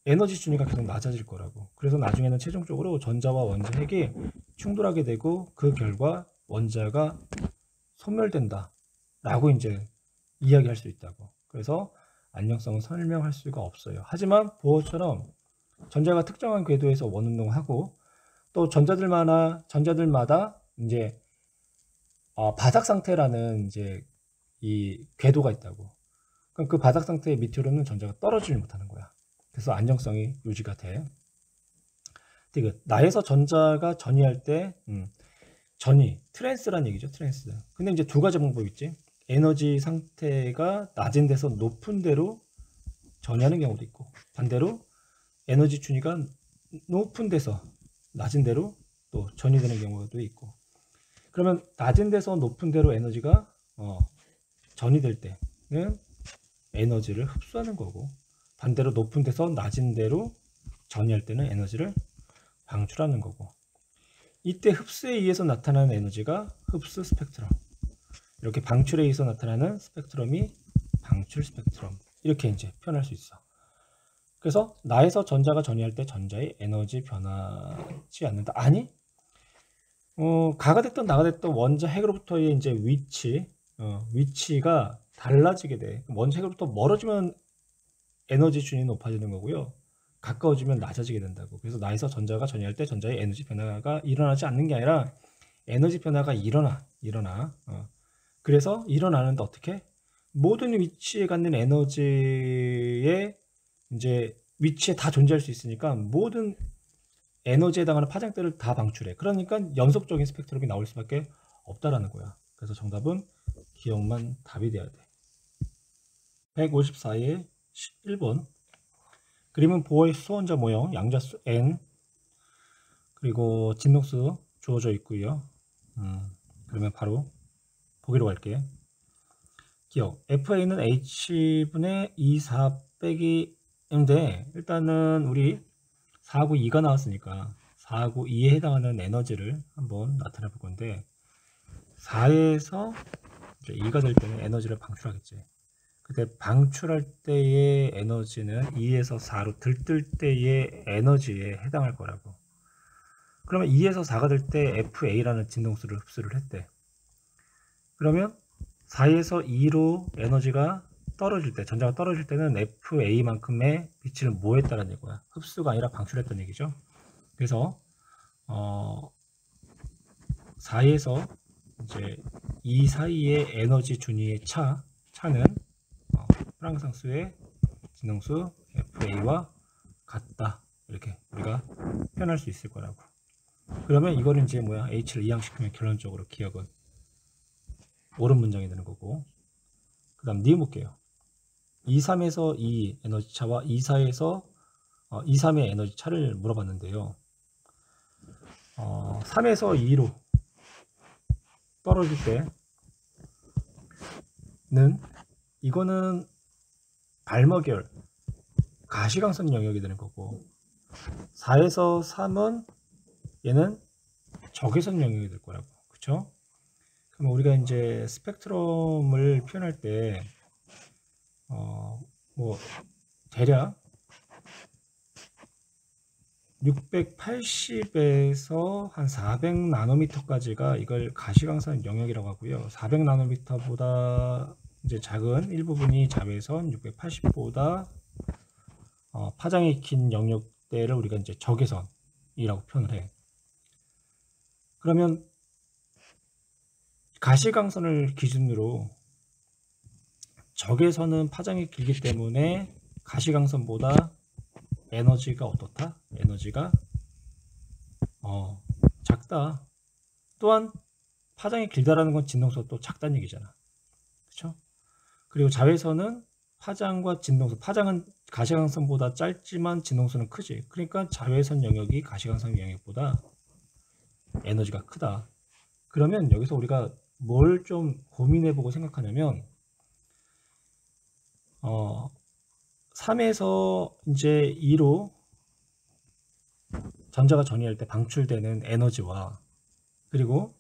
Speaker 2: 에너지 준위가 계속 낮아질 거라고. 그래서 나중에는 최종적으로 전자와 원자 핵이 충돌하게 되고 그 결과 원자가 소멸된다 라고 이제 이야기할 수 있다고. 그래서 안정성은 설명할 수가 없어요. 하지만 보어처럼 전자가 특정한 궤도에서 원운동을 하고, 또 전자들마다 이제 바닥 상태라는 이제 이 궤도가 있다고. 그럼 그 바닥 상태 밑으로는 전자가 떨어지지 못하는 거야. 그래서 안정성이 유지가 돼. 나에서 전자가 전이할 때 전이 트랜스라는 얘기죠. 트랜스. 근데 이제 두 가지 방법이 있지. 에너지 상태가 낮은 데서 높은 데로 전이하는 경우도 있고, 반대로 에너지 준위가 높은 데서 낮은 데로 또 전이되는 경우도 있고. 그러면 낮은 데서 높은 데로 에너지가 전이될 때는 에너지를 흡수하는 거고, 반대로 높은 데서 낮은 데로 전이할 때는 에너지를 방출하는 거고. 이때 흡수에 의해서 나타나는 에너지가 흡수 스펙트럼, 이렇게 방출에 의해서 나타나는 스펙트럼이 방출 스펙트럼, 이렇게 이제 표현할 수 있어. 그래서 나에서 전자가 전이할 때 전자의 에너지 변하지 않는다. 아니, 가가 됐던 나가 됐던 원자 핵으로부터의 이제 위치가 달라지게 돼. 원자 핵으로부터 멀어지면 에너지 준위 높아지는 거고요. 가까워지면 낮아지게 된다고. 그래서 나에서 전자가 전이할 때 전자의 에너지 변화가 일어나지 않는 게 아니라 에너지 변화가 일어나. 그래서 일어나는데 어떻게? 모든 위치에 갖는 에너지의 이제 위치에 다 존재할 수 있으니까 모든 에너지에 해당하는 파장대를 다 방출해. 그러니까 연속적인 스펙트럼이 나올 수밖에 없다라는 거야. 그래서 정답은 기억만 답이 돼야 돼. 154의 1번. 그림은 보어의 수원자 모형, 양자수 n, 그리고 진동수 주어져 있고요. 그러면 바로 보기로 갈게. 기억. FA는 H분의 24 빼기 인데, 일단은 우리 492가 나왔으니까 492에 해당하는 에너지를 한번 나타내 볼 건데, 4에서 2가 될 때는 에너지를 방출하겠지. 그때 방출할 때의 에너지는 2에서 4로 들뜰 때의 에너지에 해당할 거라고. 그러면 2에서 4가 될 때 FA라는 진동수를 흡수를 했대. 그러면 4에서 2로 에너지가 떨어질 때, 전자가 떨어질 때는 FA만큼의 빛을 뭐 했다는 얘기야? 흡수가 아니라 방출했다는 얘기죠. 그래서 4에서 이제 2 사이의 에너지 준위의 차는 프랑상수의 진동수 FA와 같다. 이렇게 우리가 표현할 수 있을 거라고. 그러면 이거를 이제 뭐야? H를 이항시키면 결론적으로 기억은 옳은 문장이 되는 거고. 그 다음 니은 볼게요. 2, 3에서 2 에너지 차와 2, 4에서 2, 3의 에너지 차를 물어봤는데요. 3에서 2로 떨어질 때는 이거는 발머결 가시광선 영역이 되는 거고, 4에서 3은 얘는 적외선 영역이 될 거라고. 그쵸? 그럼 우리가 이제 스펙트럼을 표현할 때 뭐 대략 680에서 한 400나노미터까지가 이걸 가시광선 영역이라고 하고요. 400나노미터보다 이제 작은 일부분이 자외선, 680보다 파장이 긴 영역대를 우리가 이제 적외선이라고 표현을 해. 그러면 가시광선을 기준으로 적외선은 파장이 길기 때문에 가시광선보다 에너지가 어떻다? 에너지가 작다. 또한 파장이 길다라는 건 진동수가 또 작다는 얘기잖아. 그렇죠? 그리고 자외선은 파장과 진동수, 파장은 가시광선보다 짧지만 진동수는 크지. 그러니까 자외선 영역이 가시광선 영역보다 에너지가 크다. 그러면 여기서 우리가 뭘 좀 고민해보고 생각하냐면 3에서 이제 2로 전자가 전이할 때 방출되는 에너지와, 그리고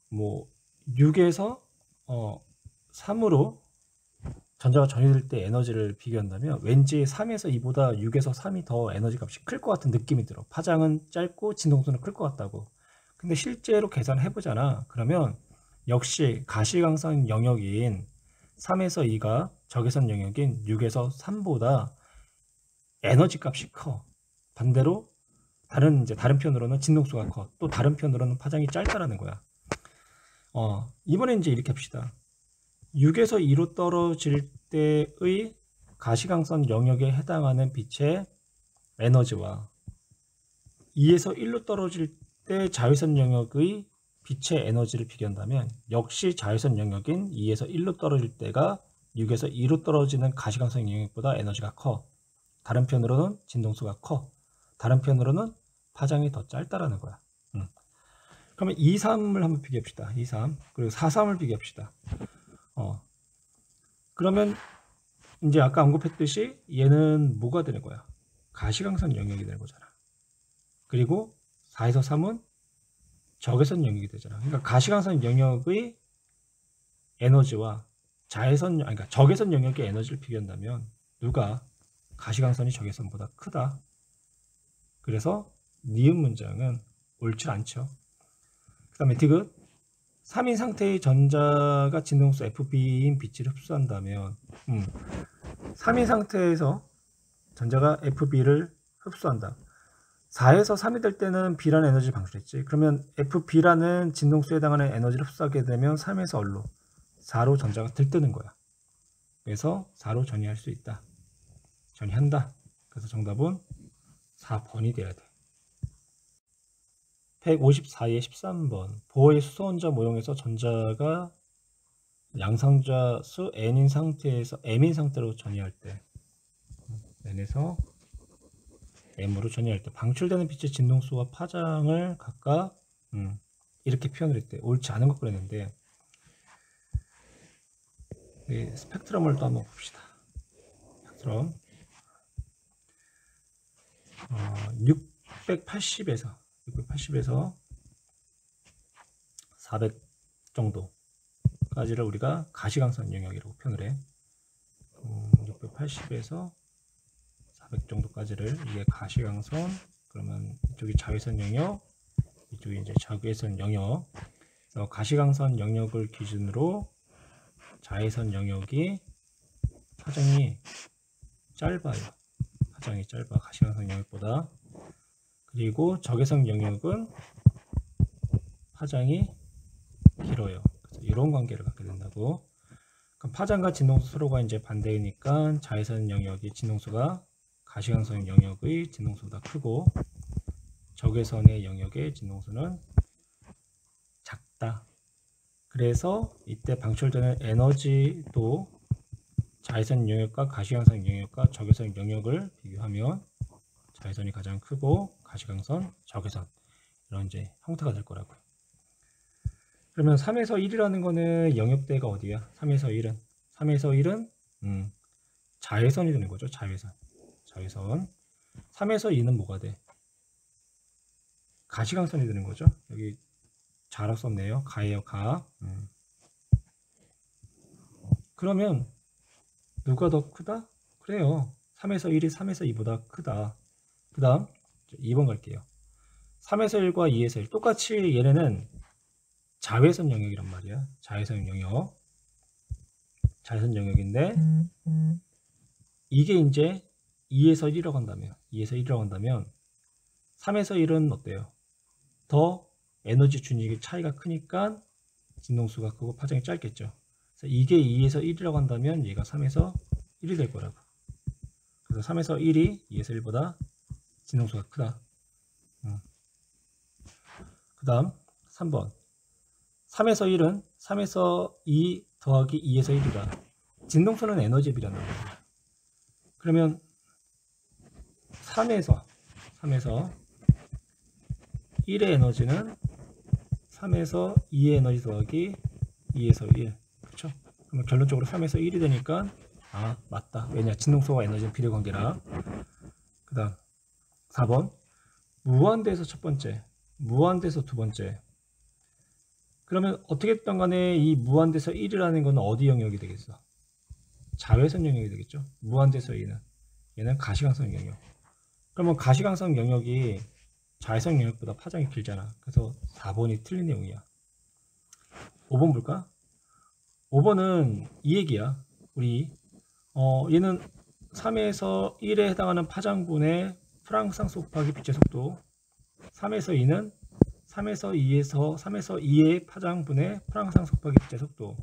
Speaker 2: 뭐 6에서 3으로 전자가 전이될 때 에너지를 비교한다면 왠지 3에서 2보다 6에서 3이 더 에너지 값이 클 것 같은 느낌이 들어. 파장은 짧고 진동수는 클 것 같다고. 근데 실제로 계산을 해보잖아. 그러면 역시 가시광선 영역인 3에서 2가 적외선 영역인 6에서 3보다 에너지 값이 커. 반대로 다른 편으로는 진동수가 커. 또 다른 편으로는 파장이 짧다라는 거야. 이번에 이제 이렇게 합시다. 6에서 2로 떨어질 때의 가시광선 영역에 해당하는 빛의 에너지와 2에서 1로 떨어질 때 자외선 영역의 빛의 에너지를 비교한다면 역시 자외선 영역인 2에서 1로 떨어질 때가 6에서 2로 떨어지는 가시광선 영역보다 에너지가 커. 다른 편으로는 진동수가 커. 다른 편으로는 파장이 더 짧다라는 거야. 그러면 2, 3을 한번 비교합시다. 2, 3 그리고 4, 3을 비교합시다. 그러면 이제 아까 언급했듯이 얘는 뭐가 되는 거야? 가시광선 영역이 되는 거잖아. 그리고 4에서 3은 적외선 영역이 되잖아. 그러니까 가시광선 영역의 에너지와 그러니까 적외선 영역의 에너지를 비교한다면 누가 가시광선이 적외선보다 크다. 그래서 니은 문장은 옳지 않죠. 그 다음에 디귿 3인 상태의 전자가 진동수 FB인 빛을 흡수한다면 3인 상태에서 전자가 FB를 흡수한다. 4에서 3이 될 때는 B라는 에너지를 방출했지. 그러면 FB라는 진동수에 해당하는 에너지를 흡수하게 되면 3에서 얼로 4로 전자가 들뜨는 거야. 그래서 4로 전이할 수 있다. 전이한다. 그래서 정답은 4번이 돼야 돼. 154의 13번. 보호의 수소원자 모형에서 전자가 양상자 수 n인 상태에서 m인 상태로 전이할 때, n에서 m으로 전이할 때 방출되는 빛의 진동수와 파장을 각각 이렇게 표현을 했대. 옳지 않은 것 그랬는데, 스펙트럼을 또 한번 봅시다. 스펙트럼 680에서 400 정도까지를 우리가 가시광선 영역이라고 표현을 해. 680에서 400 정도까지를 이게 가시광선, 그러면 이쪽이 자외선 영역, 이쪽이 이제 적외선 영역. 그래서 가시광선 영역을 기준으로 자외선 영역이 파장이 짧아요. 파장이 짧아, 가시광선 영역보다. 그리고 적외선 영역은 파장이 길어요. 그래서 이런 관계를 갖게 된다고. 그럼 파장과 진동수 서로가 이제 반대이니까 자외선 영역이 진동수가 가시광선 영역의 진동수보다 크고, 적외선의 영역의 진동수는 작다. 그래서 이때 방출되는 에너지도 자외선 영역과 가시광선 영역과 적외선 영역을 비교하면 자외선이 가장 크고 가시광선, 적외선 이런 이제 형태가 될 거라고요. 그러면 3에서 1이라는 거는 영역대가 어디야? 3에서 1은 자외선이 되는 거죠. 자외선. 3에서 2는 뭐가 돼? 가시광선이 되는 거죠. 여기 자라고 썼네요. 가예요, 가. 그러면 누가 더 크다? 그래요. 3에서 1이 3에서 2보다 크다. 그 다음 2번 갈게요. 3에서 1과 2에서 1. 똑같이 얘네는 자외선 영역이란 말이야. 자외선 영역인데 이게 이제 2에서 1이라고 한다면 3에서 1은 어때요? 더 에너지 준위의 차이가 크니까 진동수가 크고 파장이 짧겠죠. 그래서 이게 2에서 1이라고 한다면 얘가 3에서 1이 될 거라고. 그래서 3에서 1이 2에서 1보다 진동수가 크다. 그 다음 3번 3에서 1은 3에서 2 더하기 2에서 1이다. 진동수는 에너지 비례라는 거예요. 그러면 3에서 1의 에너지는 3에서 2의 에너지 더하기 2에서 1. 그렇죠? 그러면 결론적으로 3에서 1이 되니까 맞다. 왜냐? 진동수와 에너지는 비례관계라. 그 다음 4번 무한대에서 첫 번째, 무한대에서 두 번째. 그러면 어떻게 됐든 간에 이 무한대에서 1이라는 건 어디 영역이 되겠어? 자외선 영역이 되겠죠. 무한대에서 2는 얘는 가시광선 영역. 그러면 가시광선 영역이 자외선 영역보다 파장이 길잖아. 그래서 4번이 틀린 내용이야. 5번 볼까? 5번은 이 얘기야. 우리 얘는 3에서 1에 해당하는 파장분의 프랑크상수 곱하기 빛의 속도. 3에서 2는 3에서 2의 파장분의 프랑크상수 곱하기 빛의 속도.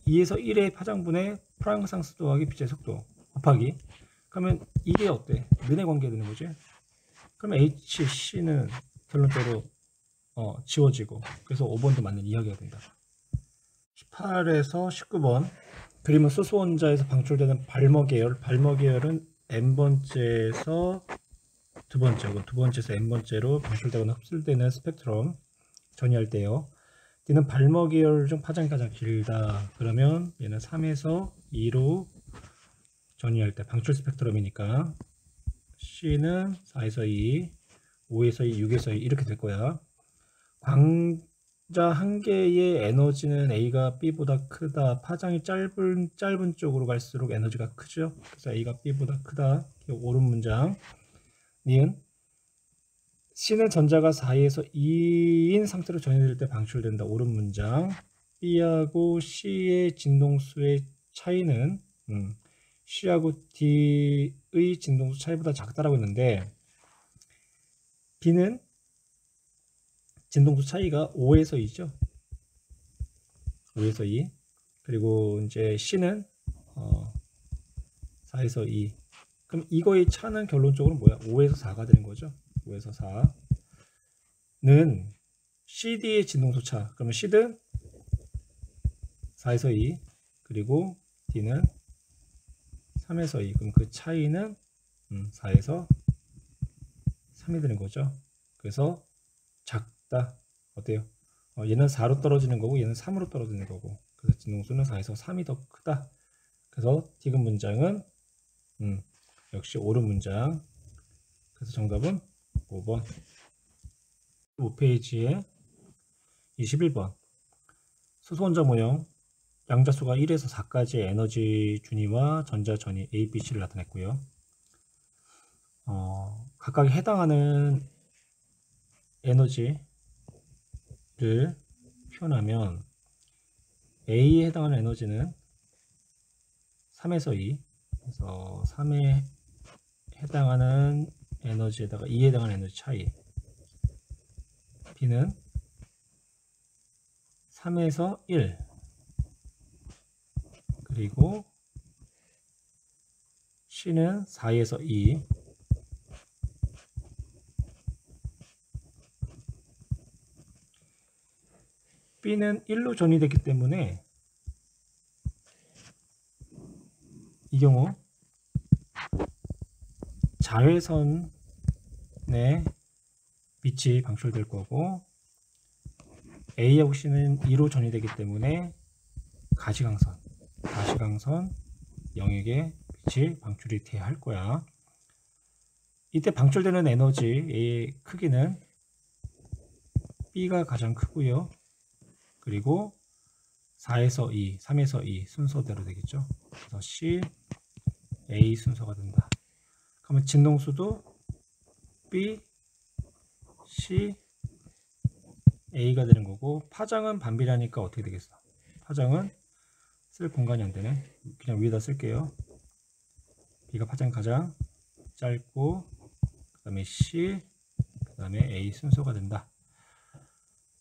Speaker 2: 2에서 1의 파장분의 프랑크상수 더하기 빛의 속도 곱하기. 그러면 이게 어때? 면의 관계 되는 거지? 그러면 HC는 결론적으로 지워지고, 그래서 5번도 맞는 이야기가 된다. 18에서 19번 그림은 수소원자에서 방출되는 발머계열. 발머계열은 n번째에서 두번째에서 n번째로 방출되거나 흡수되는 스펙트럼 전이할 때요. D는 발머계열 중 파장이 가장 길다. 그러면 얘는 3에서 2로 전이할 때 방출 스펙트럼이니까 C는 4에서 2, 5에서 2, 6에서 2 이렇게 될 거야. 광자 한 개의 에너지는 A가 B보다 크다. 파장이 짧은 쪽으로 갈수록 에너지가 크죠. 그래서 A가 B보다 크다. 옳은 문장. 니은 C는 전자가 4에서 2인 상태로 전이될 때 방출된다. 옳은 문장. B하고 C의 진동수의 차이는 C하고 D의 진동수 차이보다 작다라고 했는데 B는 진동수 차이가 5에서 2죠. 5에서 2. 그리고 이제 C는 4에서 2. 그럼 이거의 차는 결론적으로 뭐야? 5에서 4가 되는 거죠. 5에서 4는 CD의 진동수 차. 그러면 C는 4에서 2. 그리고 D는 3에서 2. 그럼 그 차이는 4에서 3이 되는 거죠. 그래서 작다. 어때요? 얘는 4로 떨어지는 거고 얘는 3으로 떨어지는 거고. 그래서 진동수는 4에서 3이 더 크다. 그래서 디귿 문장은 역시 옳은 문장. 그래서 정답은 5번. 5페이지에 21번. 수소원자 모형. 양자수가 1에서 4까지의 에너지 준위와 전자 전위 A, B, C를 나타냈고요. 각각 해당하는 에너지를 표현하면 A에 해당하는 에너지는 3에서 2. 그래서 3에 해당하는 에너지에다가 2에 해당하는 에너지 차이. B는 3에서 1. 그리고 C는 4에서 2. B는 1로 전이되기 때문에 이 경우 자외선의 빛이 방출될 거고, A하고 C는 2로 전이되기 때문에 가시광선 영역에 빛이 방출이 돼야 할 거야. 이때 방출되는 에너지의 크기는 B가 가장 크고요. 그리고 4에서 2, 3에서 2 순서대로 되겠죠. 그래서 C, A 순서가 된다. 그러면 진동수도 B, C, A가 되는 거고, 파장은 반비례하니까 어떻게 되겠어? 파장은 쓸 공간이 안 되네. 그냥 위에다 쓸게요. B가 파장 가장 짧고, 그 다음에 C, 그 다음에 A 순서가 된다.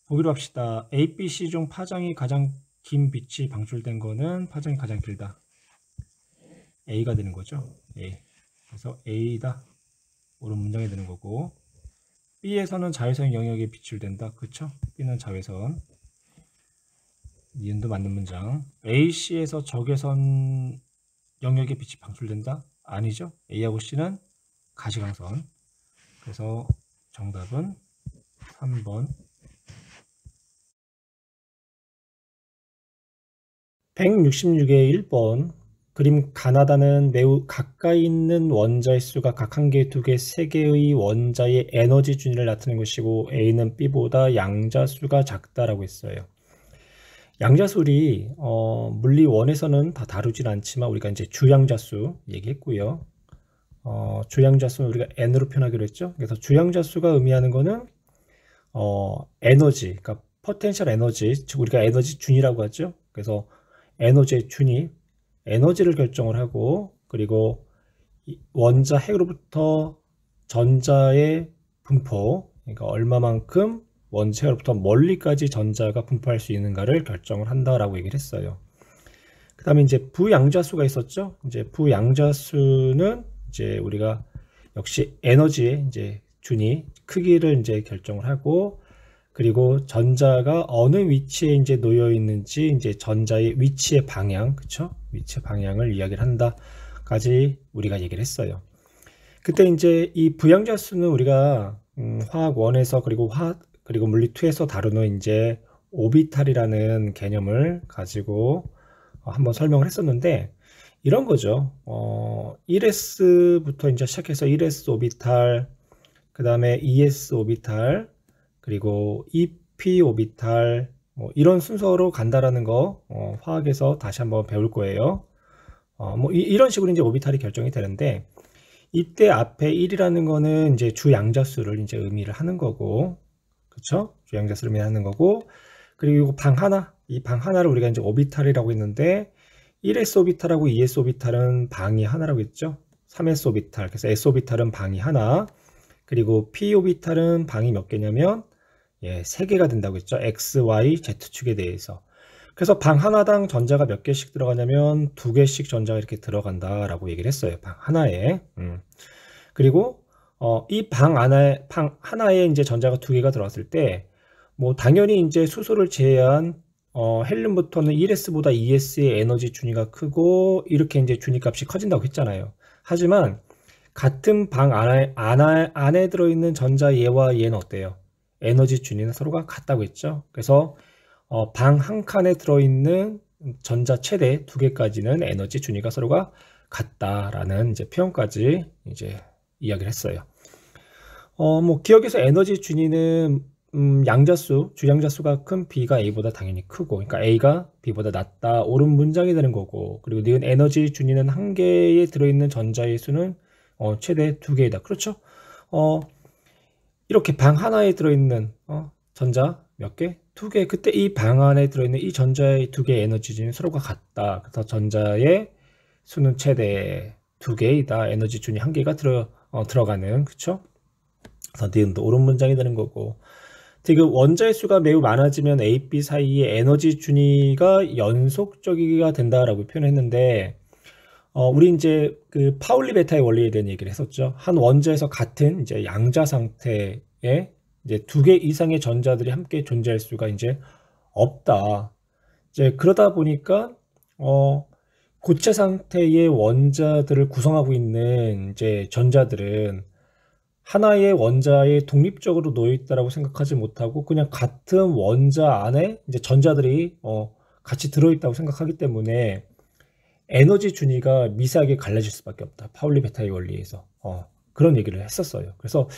Speaker 2: 보기로 합시다. A, B, C 중 파장이 가장 긴 빛이 방출된 거는 파장이 가장 길다. A가 되는 거죠. A. 그래서 A다. 옳은 문장이 되는 거고, B에서는 자외선 영역에 비출된다. 그쵸? B는 자외선. 니은도 맞는 문장. AC에서 적외선 영역에 빛이 방출된다? 아니죠. A하고 C는 가시광선. 그래서 정답은 3번. 166의 1번. 그림 가나다는 매우 가까이 있는 원자의 수가 각 1개, 2개, 3개의 원자의 에너지 준위를 나타낸 것이고, A는 B보다 양자수가 작다라고 했어요. 양자수리 물리 1에서는 다 다루진 않지만 우리가 이제 주양자수 얘기했고요. 주양자수는 우리가 N으로 표현하기로 했죠. 그래서 주양자수가 의미하는 거는 에너지, 그러니까 포텐셜 에너지, 즉 우리가 에너지 준이라고 하죠. 그래서 에너지의 준이 에너지를 결정을 하고, 그리고 원자 핵으로부터 전자의 분포, 그러니까 얼마만큼 원자 핵으로부터 멀리까지 전자가 분포할 수 있는가를 결정을 한다라고 얘기를 했어요. 그 다음에 이제 부양자수가 있었죠. 이제 부양자수는 이제 우리가 역시 에너지의 이제 준이 크기를 이제 결정을 하고, 그리고 전자가 어느 위치에 이제 놓여 있는지 이제 전자의 위치의 방향, 그쵸? 위치의 방향을 이야기를 한다까지 우리가 얘기를 했어요. 그때 이제 이 부양자수는 우리가 화학 1에서 그리고 물리 2에서 다루는 이제 오비탈이라는 개념을 가지고 한번 설명을 했었는데, 이런 거죠. 1s부터 이제 시작해서 1s 오비탈, 그 다음에 2s 오비탈, 그리고 EP 오비탈, 뭐 이런 순서로 간다라는 거 화학에서 다시 한번 배울 거예요. 이런 식으로 이제 오비탈이 결정이 되는데, 이때 앞에 1이라는 거는 이제 주양자수를 이제 의미를 하는 거고, 그쵸? 주양자수를 의미하는 거고, 그리고 이 방 하나를 우리가 이제 오비탈이라고 했는데, 1s 오비탈하고 2s 오비탈은 방이 하나라고 했죠. 3s 오비탈, 그래서 s 오비탈은 방이 하나, 그리고 p 오비탈은 방이 몇 개냐면 3개가 된다고 했죠. x, y, z축에 대해서. 그래서 방 하나당 전자가 몇 개씩 들어가냐면 2개씩 전자가 이렇게 들어간다라고 얘기를 했어요. 방 하나에. 그리고 이 방 하나에 이제 전자가 2개가 들어왔을 때, 뭐 당연히 이제 수소를 제외한 헬륨부터는 1s보다 2s의 에너지 준위가 크고, 이렇게 이제 준위 값이 커진다고 했잖아요. 하지만 같은 방 안에 들어있는 전자 얘와 얘는 어때요? 에너지 준위는 서로가 같다고 했죠. 그래서 방 한 칸에 들어있는 전자 최대 2개까지는 에너지 준위가 서로가 같다라는 이제 표현까지 이제 이야기를 했어요. 뭐 기억에서 에너지 준위는 주양자수가 큰 B가 A보다 당연히 크고, 그러니까 A가 B보다 낮다, 옳은 문장이 되는 거고, 그리고 니은 에너지 준위는 한 개에 들어있는 전자의 수는 최대 2개이다. 그렇죠? 이렇게 방 하나에 들어있는 전자 몇 개? 2개. 그때 이 방 안에 들어있는 이 전자의 2개의 에너지 준위 서로가 같다. 그래서 전자의 수는 최대 2개이다. 에너지 준위 1개가 들어가는, 그쵸? 그래서 니은도 옳은 문장이 되는 거고, 지금 원자의 수가 매우 많아지면 A, B 사이의 에너지 준위가 연속적이가 된다라고 표현했는데, 우리 이제 그 파울리 베타의 원리에 대한 얘기를 했었죠. 한 원자에서 같은 이제 양자 상태에 이제 2개 이상의 전자들이 함께 존재할 수가 이제 없다. 이제 그러다 보니까 고체 상태의 원자들을 구성하고 있는 이제 전자들은 하나의 원자에 독립적으로 놓여 있다라고 생각하지 못하고 그냥 같은 원자 안에 이제 전자들이 같이 들어 있다고 생각하기 때문에 에너지 준위가 미세하게 갈라질 수밖에 없다. 파울리 베타의 원리에서 그런 얘기를 했었어요. 그래서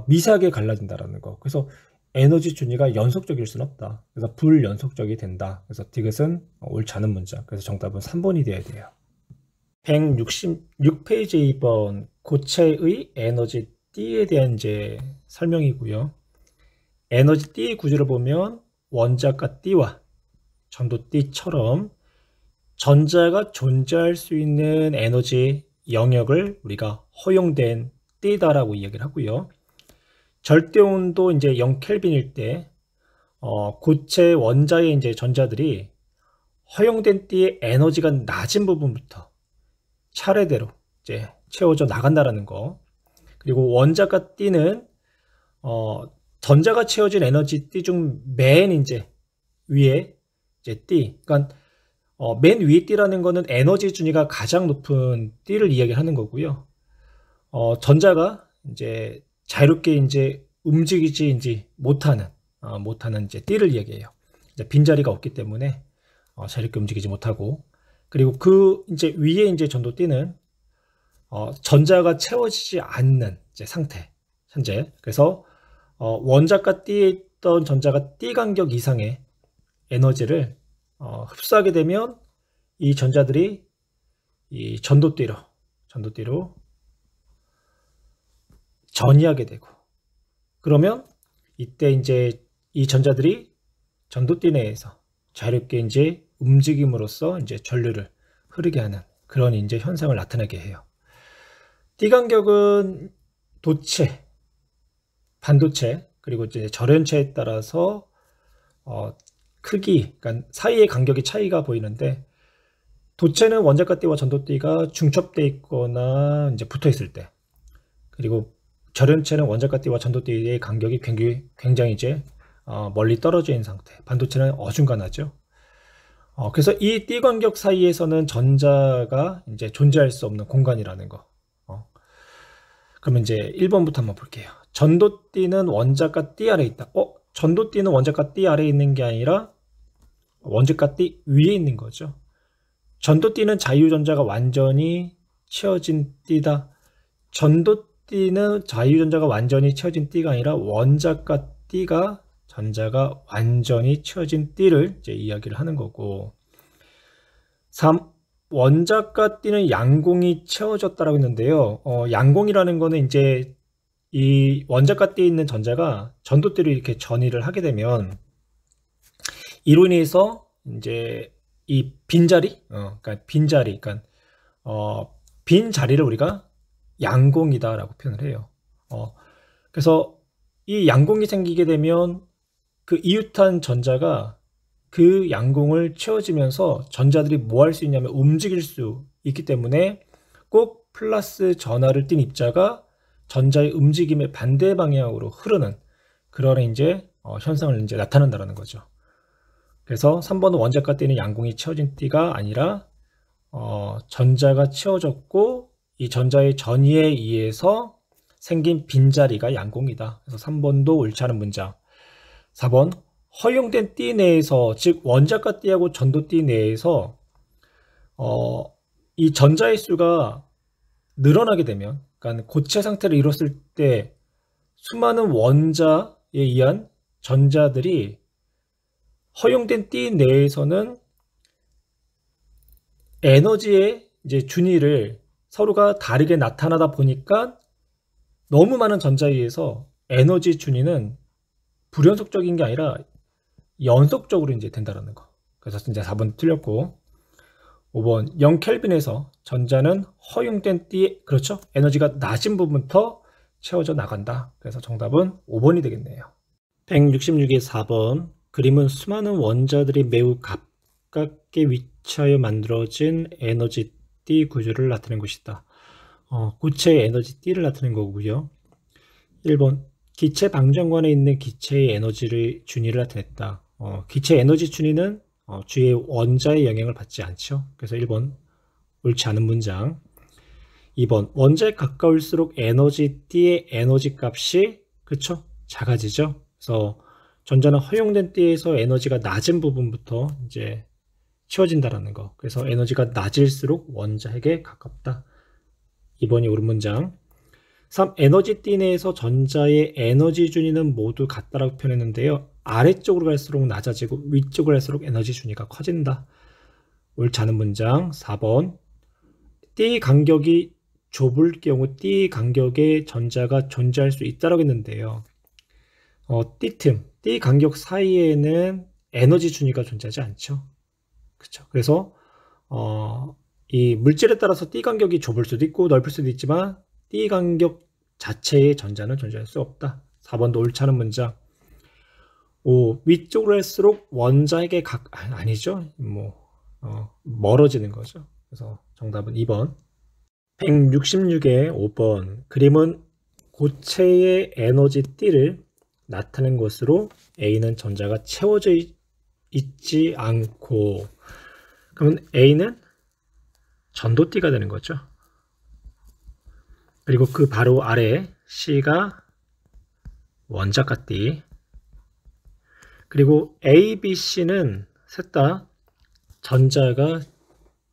Speaker 2: 미세하게 갈라진다라는 거. 그래서 에너지 준위가 연속적일 수는 없다. 그래서 불연속적이 된다. 그래서 디귿은 옳지 않은 문장. 그래서 정답은 3번이 되어야 돼요. 166페이지 2번 고체의 에너지 띠에 대한 이제 설명이고요. 에너지 띠의 구조를 보면 원자가 띠와 전도 띠처럼 전자가 존재할 수 있는 에너지 영역을 우리가 허용된 띠다라고 이야기를 하고요. 절대 온도 이제 0켈빈일 때 고체 원자의 이제 전자들이 허용된 띠의 에너지가 낮은 부분부터 차례대로 이제 채워져 나간다라는 거. 그리고 원자가 띠는 전자가 채워진 에너지 띠 중 맨 이제 위에 이제 띠. 그러니까 맨 위에 띠라는 거는 에너지 준위가 가장 높은 띠를 이야기하는 거고요. 전자가 이제 자유롭게 이제 움직이지 이제 못하는 이제 띠를 이야기해요. 이제 빈자리가 없기 때문에 자유롭게 움직이지 못하고, 그리고 그 이제 위에 이제 전도 띠는 전자가 채워지지 않는 이제 상태 현재. 그래서 원자가 띠에 있던 전자가 띠 간격 이상의 에너지를 흡수하게 되면 이 전자들이 이 전도띠로 전이하게 되고, 그러면 이때 이제 이 전자들이 전도띠 내에서 자유롭게 이제 움직임으로써 이제 전류를 흐르게 하는 그런 이제 현상을 나타내게 해요. 띠 간격은 도체, 반도체, 그리고 이제 절연체에 따라서 크기, 그러니까 사이의 간격의 차이가 보이는데, 도체는 원자가 띠와 전도띠가 중첩되어 있거나 이제 붙어 있을 때, 그리고 절연체는 원자가 띠와 전도띠의 간격이 굉장히 이제 멀리 떨어져 있는 상태, 반도체는 어중간하죠. 그래서 이 띠 간격 사이에서는 전자가 이제 존재할 수 없는 공간이라는 거. 그러면 이제 1번부터 한번 볼게요. 전도띠는 원자가 띠 아래에 있다. 전도띠는 원자가 띠 아래에 있는 게 아니라 원자가 띠 위에 있는 거죠. 전도띠는 자유전자가 완전히 채워진 띠다. 전도띠는 자유전자가 완전히 채워진 띠가 아니라 원자가 띠가 전자가 완전히 채워진 띠를 이제 이야기를 하는 거고. 3. 원자가 띠는 양공이 채워졌다라고 했는데요. 양공이라는 거는 이제 이 원자가 띠에 있는 전자가 전도띠로 이렇게 전이를 하게 되면 이로 인해서 이제 이 빈자리, 그러니까 빈자리, 그러니까 빈 자리를 우리가 양공이다라고 표현을 해요. 그래서 이 양공이 생기게 되면 그 이웃한 전자가 그 양공을 채워지면서 전자들이 뭐 할 수 있냐면 움직일 수 있기 때문에 꼭 플러스 전하를 띤 입자가 전자의 움직임의 반대 방향으로 흐르는 그런 이제 현상을 이제 나타낸다라는 거죠. 그래서 3번은 원자가 띠는 양공이 채워진 띠가 아니라 전자가 채워졌고 이 전자의 전이에 의해서 생긴 빈자리가 양공이다. 그래서 3번도 옳지 않은 문장. 4번 허용된 띠 내에서, 즉 원자가 띠하고 전도띠 내에서 이 전자의 수가 늘어나게 되면, 그러니까 고체 상태를 이뤘을 때 수많은 원자에 의한 전자들이 허용된 띠 내에서는 에너지의 이제 준위를 서로가 다르게 나타나다 보니까 너무 많은 전자에 의해서 에너지 준위는 불연속적인 게 아니라 연속적으로 이제 된다라는 거. 그래서 이제 4번 틀렸고, 5번 0켈빈에서 전자는 허용된 띠에, 그렇죠? 에너지가 낮은 부분부터 채워져 나간다. 그래서 정답은 5번이 되겠네요. 166의 4번 그림은 수많은 원자들이 매우 가깝게 위치하여 만들어진 에너지 띠 구조를 나타낸 것이다. 고체의 에너지 띠를 나타낸 거고요. 1번 기체 방정관에 있는 기체의 에너지를 준위를 나타냈다. 기체 에너지 준위는 주위의 원자의 영향을 받지 않죠. 그래서 1번 옳지 않은 문장. 2번 원자에 가까울수록 T의 에너지 값이 그쵸? 작아지죠. 그래서 전자는 허용된 T에서 에너지가 낮은 부분부터 이제 채워진다라는 거. 그래서 에너지가 낮을수록 원자핵에 가깝다. 2번이 옳은 문장. 3. 에너지 T 내에서 전자의 에너지 준위는 모두 같다라고 표현했는데요. 아래쪽으로 갈수록 낮아지고 위쪽으로 갈수록 에너지 준위가 커진다. 옳지 않은 문장. 4번 T 간격이 좁을 경우 T 간격의 전자가 존재할 수 있다라고 했는데요. T틈, T 간격 사이에는 에너지 준위가 존재하지 않죠. 그렇죠. 그래서 이 물질에 따라서 T 간격이 좁을 수도 있고 넓을 수도 있지만 T 간격 자체의 전자는 존재할 수 없다. 4번도 옳지 않은 문장. 5. 위쪽으로 할수록 원자에게 아니죠. 멀어지는 거죠. 그래서 정답은 2번. 166의 5번. 그림은 고체의 에너지 T를 나타낸 것으로 A는 전자가 채워져 있지 않고, 그러면 A는 전도띠가 되는 거죠. 그리고 그 바로 아래 C가 원자가띠. 그리고 A, B, C는 셋 다 전자가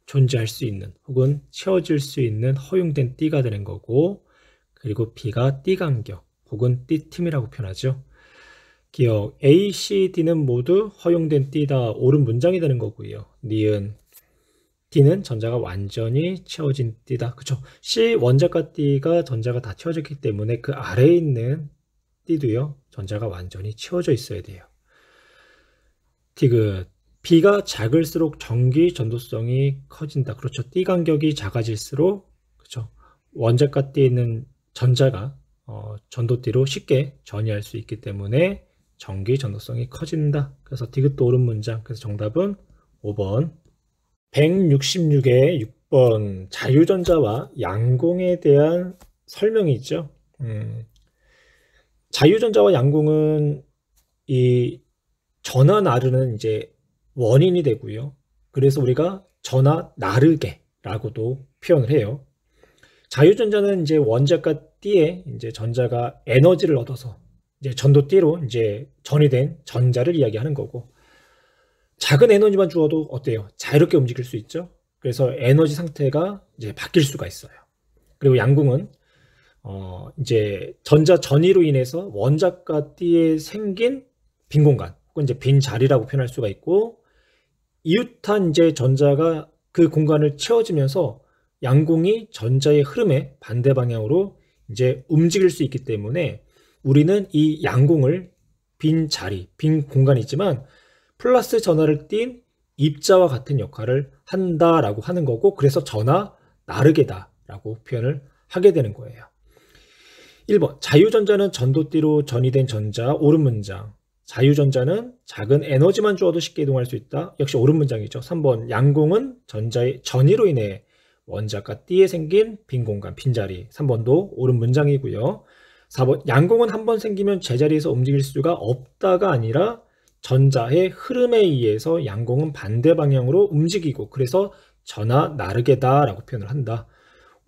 Speaker 2: 존재할 수 있는 혹은 채워질 수 있는 허용된 띠가 되는 거고, 그리고 B가 띠 간격 혹은 띠 틈이라고 표현하죠. 기억 A, C, D는 모두 허용된 띠다. 옳은 문장이 되는 거고요. 니은 D는 전자가 완전히 채워진 띠다. 그쵸? C 원자가 띠가 전자가 다 채워졌기 때문에 그 아래에 있는 띠도요, 전자가 완전히 채워져 있어야 돼요. 디귿 B가 작을수록 전기 전도성이 커진다. 그렇죠. 띠 간격이 작아질수록 그렇죠. 원자가 띠에 있는 전자가 전도띠로 쉽게 전이할 수 있기 때문에 전기 전도성이 커진다. 그래서 디귿도 옳은 문장. 그래서 정답은 5번. 166의 6번. 자유전자와 양공에 대한 설명이 있죠. 자유전자와 양공은 이 전하 나르는 이제 원인이 되고요. 그래서 우리가 전하 나르게라고도 표현을 해요. 자유전자는 이제 원자가 띠에 이제 전자가 에너지를 얻어서 이제 전도띠로 이제 전이된 전자를 이야기하는 거고, 작은 에너지만 주어도 어때요? 자유롭게 움직일 수 있죠. 그래서 에너지 상태가 이제 바뀔 수가 있어요. 그리고 양공은 이제 전자 전이로 인해서 원자가 띠에 생긴 빈 공간 혹은 이제 빈 자리라고 표현할 수가 있고, 이웃한 이제 전자가 그 공간을 채워지면서 양공이 전자의 흐름에 반대 방향으로 이제 움직일 수 있기 때문에 우리는 이 양공을 빈 자리, 빈 공간이지만 플러스 전하를 띤 입자와 같은 역할을 한다라고 하는 거고, 그래서 전하 나르게다라고 표현을 하게 되는 거예요. 1번 자유전자는 전도띠로 전이된 전자. 옳은 문장. 자유전자는 작은 에너지만 주어도 쉽게 이동할 수 있다. 역시 옳은 문장이죠. 3번 양공은 전자의 전이로 인해 원자가 띠에 생긴 빈 공간, 빈자리. 3번도 옳은 문장이고요. 4번 양공은 한 번 생기면 제자리에서 움직일 수가 없다가 아니라 전자의 흐름에 의해서 양공은 반대 방향으로 움직이고, 그래서 전하 나르게다 라고 표현을 한다.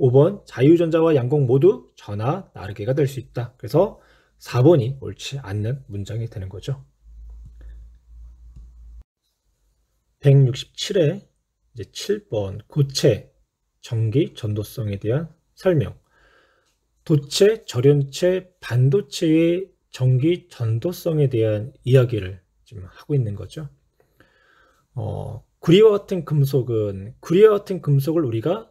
Speaker 2: 5번 자유전자와 양공 모두 전하 나르게가 될 수 있다. 그래서 4번이 옳지 않는 문장이 되는 거죠. 167회 이제 7번 고체 전기 전도성에 대한 설명. 도체, 절연체, 반도체의 전기 전도성에 대한 이야기를 지금 하고 있는 거죠. 구리와 같은 금속을 우리가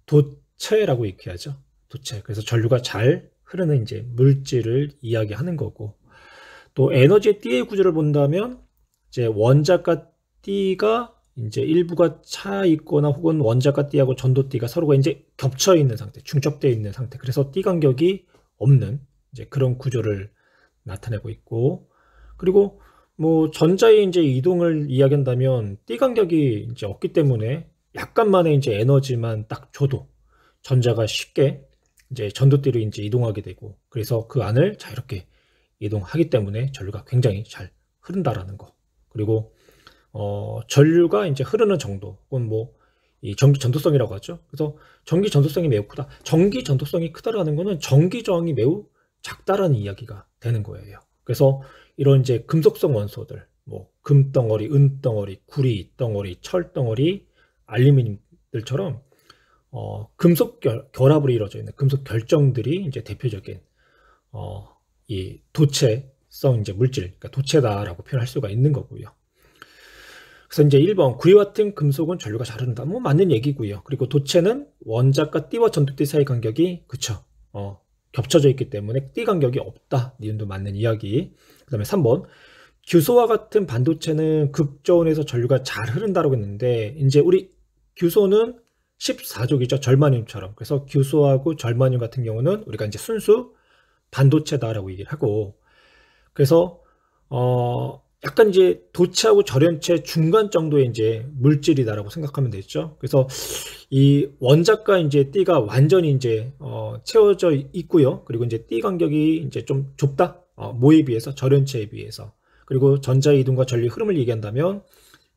Speaker 2: 도체라고 얘기하죠. 도체. 그래서 전류가 잘 흐르는 이제 물질을 이야기하는 거고, 또 에너지의 띠의 구조를 본다면 이제 원자가 띠가 이제 일부가 차 있거나 혹은 원자가 띠하고 전도띠가 서로가 이제 겹쳐 있는 상태, 중첩되어 있는 상태. 그래서 띠 간격이 없는 이제 그런 구조를 나타내고 있고, 그리고 뭐 전자의 이제 이동을 이야기한다면 띠 간격이 이제 없기 때문에 약간만의 이제 에너지만 딱 줘도 전자가 쉽게 이제 전도띠로 이제 이동하게 되고, 그래서 그 안을 자유롭게 이동하기 때문에 전류가 굉장히 잘 흐른다라는 거. 그리고 전류가 이제 흐르는 정도, 혹은 뭐 이 전기 전도성이라고 하죠. 그래서 전기 전도성이 매우 크다. 전기 전도성이 크다라는 거는 전기 저항이 매우 작다라는 이야기가 되는 거예요. 그래서 이런 이제 금속성 원소들, 뭐 금덩어리, 은덩어리, 구리 덩어리, 철덩어리, 알루미늄들처럼 금속 결합으로 이루어져 있는 금속 결정들이 이제 대표적인 이 도체성 이제 물질, 그러니까 도체다라고 표현할 수가 있는 거고요. 그래서 이제 1번 구리와 같은 금속은 전류가 잘 흐른다. 뭐 맞는 얘기고요. 그리고 도체는 원자가 띠와 전도띠 사이 간격이 그쵸. 겹쳐져 있기 때문에 띠 간격이 없다. 니은도 맞는 이야기. 그다음에 3번 규소와 같은 반도체는 극저온에서 전류가 잘 흐른다라고 했는데 이제 우리 규소는 14족이죠. 절마늄처럼. 그래서 규소하고 절마늄 같은 경우는 우리가 이제 순수 반도체다라고 얘기를 하고, 그래서 약간 이제 도체하고 절연체 중간 정도의 이제 물질이다라고 생각하면 되죠. 그래서 이 원자가 이제 띠가 완전히 이제 채워져 있고요. 그리고 이제 띠 간격이 이제 좀 좁다. 모에 비해서, 절연체에 비해서. 그리고 전자 이동과 전류 흐름을 얘기한다면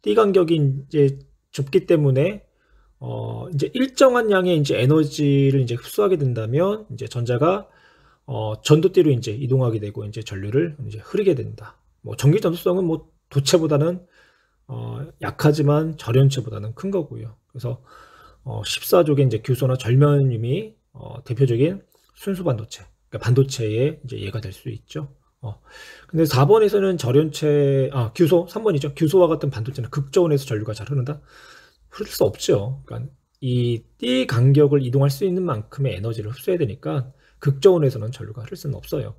Speaker 2: 띠 간격이 이제 좁기 때문에 이제 일정한 양의 이제 에너지를 이제 흡수하게 된다면 이제 전자가 전도띠로 이제 이동하게 되고 이제 전류를 이제 흐르게 된다. 뭐 전기 전도성은 뭐 도체보다는 약하지만 절연체보다는 큰 거고요. 그래서 14족의 이제 규소나 절마늄이 대표적인 순수 반도체, 그러니까 반도체의 이제 예가 될 수 있죠. 근데 4번에서는 규소, 3번이죠. 규소와 같은 반도체는 극저온에서 전류가 잘 흐른다? 흐를 수 없죠. 그러니까 이 띠 간격을 이동할 수 있는 만큼의 에너지를 흡수해야 되니까 극저온에서는 전류가 흐를 수는 없어요.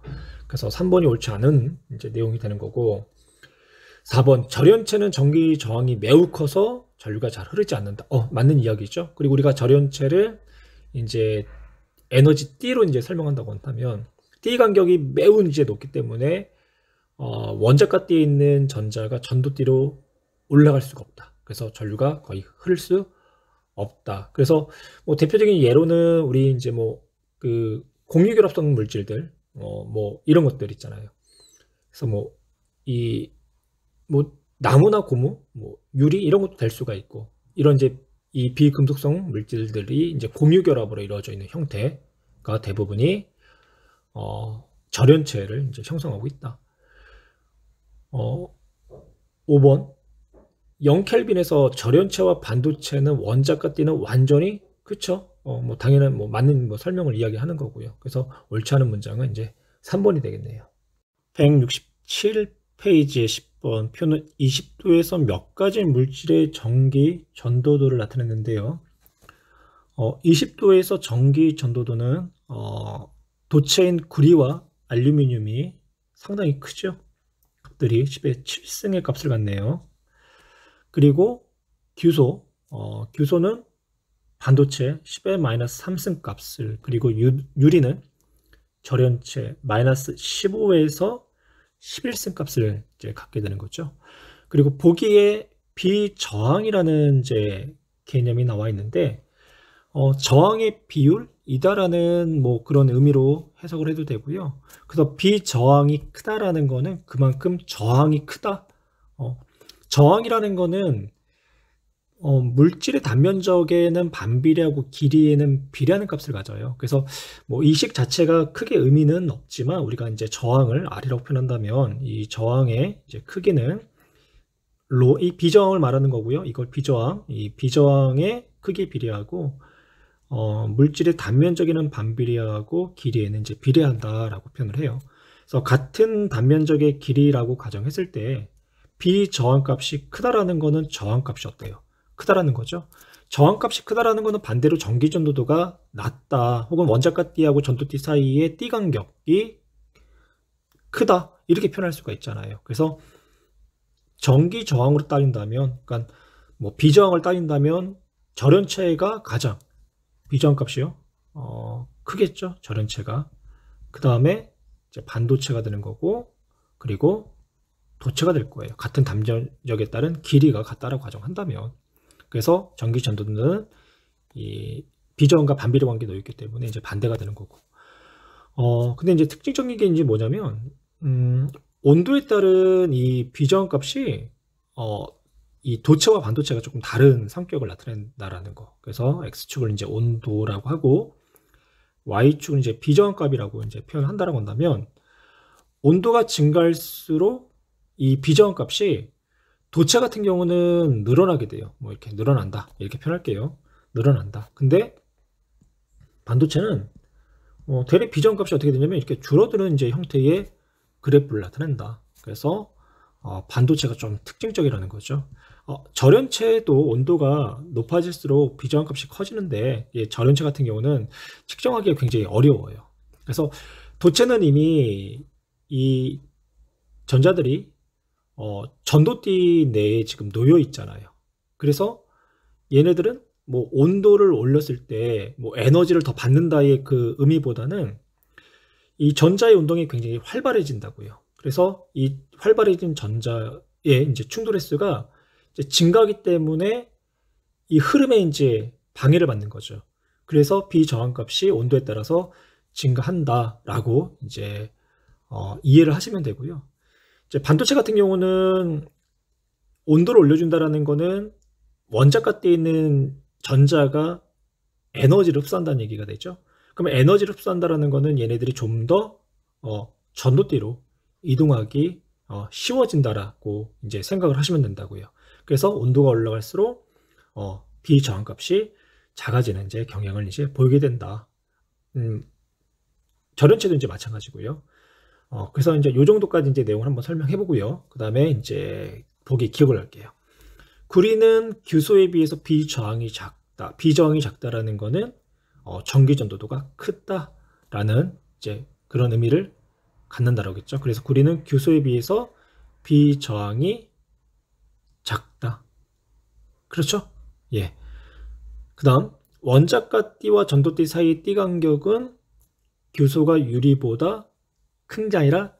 Speaker 2: 그래서 3번이 옳지 않은 이제 내용이 되는 거고, 4번 절연체는 전기 저항이 매우 커서 전류가 잘 흐르지 않는다. 맞는 이야기죠. 그리고 우리가 절연체를 이제 에너지 T로 이제 설명한다고 한다면 T 간격이 매우 이제 높기 때문에 원자가 T에 있는 전자가 전도 T로 올라갈 수가 없다. 그래서 전류가 거의 흐를 수 없다. 그래서 뭐 대표적인 예로는 우리 이제 뭐 그 공유결합성 물질들 뭐 이런 것들 있잖아요. 그래서 뭐 나무나 고무, 뭐 유리 이런 것도 될 수가 있고, 이런 이제 이 비금속성 물질들이 이제 공유결합으로 이루어져 있는 형태가 대부분이 절연체를 이제 형성하고 있다. 5번 0켈빈에서 절연체와 반도체는 원자가 띠는 완전히 그쵸? 뭐 당연한 뭐 맞는 뭐 설명을 이야기하는 거고요. 그래서 옳지 않은 문장은 이제 3번이 되겠네요. 167페이지의 10번 표는 20도에서 몇 가지 물질의 전기 전도도를 나타냈는데요. 20도에서 전기 전도도는 도체인 구리와 알루미늄이 상당히 크죠. 값들이 10의 7승의 값을 갖네요. 그리고 규소는 반도체 10의 마이너스 3승 값을, 그리고 유리는 절연체 마이너스 15에서 11승 값을 이제 갖게 되는 거죠. 그리고 보기에 비저항이라는 이제 개념이 나와 있는데, 저항의 비율이다라는 뭐 그런 의미로 해석을 해도 되고요. 그래서 비저항이 크다라는 거는 그만큼 저항이 크다. 저항이라는 거는 물질의 단면적에는 반비례하고 길이에는 비례하는 값을 가져요. 그래서 뭐 이 식 자체가 크게 의미는 없지만 우리가 이제 저항을 R이라고 표현한다면 이 저항의 이제 크기는 이 비저항을 말하는 거고요. 이걸 이 비저항의 크기에 비례하고 물질의 단면적에는 반비례하고 길이에는 이제 비례한다라고 표현을 해요. 그래서 같은 단면적의 길이라고 가정했을 때 비저항값이 크다라는 거는 저항값이 어때요? 크다라는 거죠. 저항값이 크다라는 거는 반대로 전기 전도도가 낮다, 혹은 원자가 T하고 전도 T 사이의 T 간격이 크다, 이렇게 표현할 수가 있잖아요. 그래서 전기 저항으로 따진다면, 그러니까 뭐 비저항을 따진다면 절연체가 가장 비저항값이요. 크겠죠. 절연체가. 그 다음에 이제 반도체가 되는 거고, 그리고 도체가 될 거예요. 같은 담력에 따른 길이가 같다라고 가정한다면. 그래서 전기 전도는 이 비저항과 반비례 관계에 놓여 있기 때문에 이제 반대가 되는 거고. 근데 이제 특징적인 게 이제 뭐냐면, 온도에 따른 이 비저항 값이 이 도체와 반도체가 조금 다른 성격을 나타낸다라는 거. 그래서 X축을 이제 온도라고 하고, Y축은 이제 비저항값이라고 이제 표현한다라고 한다면, 온도가 증가할수록 이 비저항값이 도체 같은 경우는 늘어나게 돼요. 뭐 이렇게 늘어난다. 이렇게 표현할게요. 늘어난다. 근데 반도체는 대략 비저항값이 어떻게 되냐면 이렇게 줄어드는 이제 형태의 그래프를 나타낸다. 그래서 반도체가 좀 특징적이라는 거죠. 절연체도 온도가 높아질수록 비저항값이 커지는데 절연체 같은 경우는 측정하기가 굉장히 어려워요. 그래서 도체는 이미 이 전자들이 전도띠 내에 지금 놓여 있잖아요. 그래서 얘네들은 뭐 온도를 올렸을 때 뭐 에너지를 더 받는다의 그 의미보다는 이 전자의 운동이 굉장히 활발해진다고요. 그래서 이 활발해진 전자의 이제 충돌 횟수가 이제 증가하기 때문에 이 흐름에 이제 방해를 받는 거죠. 그래서 비저항값이 온도에 따라서 증가한다라고 이제 이해를 하시면 되고요. 이제 반도체 같은 경우는 온도를 올려준다라는 거는 원자가대에 있는 전자가 에너지를 흡수한다는 얘기가 되죠. 그러면 에너지를 흡수한다라는 거는 얘네들이 좀 더 전도띠로 이동하기 쉬워진다라고 이제 생각을 하시면 된다고요. 그래서 온도가 올라갈수록 비저항값이 작아지는 이제 경향을 이제 보이게 된다. 절연체도 이제 마찬가지고요. 그래서 이제 요 정도까지 이제 내용을 한번 설명해 보고요. 그 다음에 이제 보기 기억을 할게요. 구리는 규소에 비해서 비저항이 작다. 비저항이 작다라는 거는 전기 전도도가 크다라는 이제 그런 의미를 갖는다라고했죠. 그래서 구리는 규소에 비해서 비저항이 작다. 그렇죠? 예. 그다음 원자가 띠와 전도띠 사이의 띠 간격은 규소가 유리보다 큰 게 아니라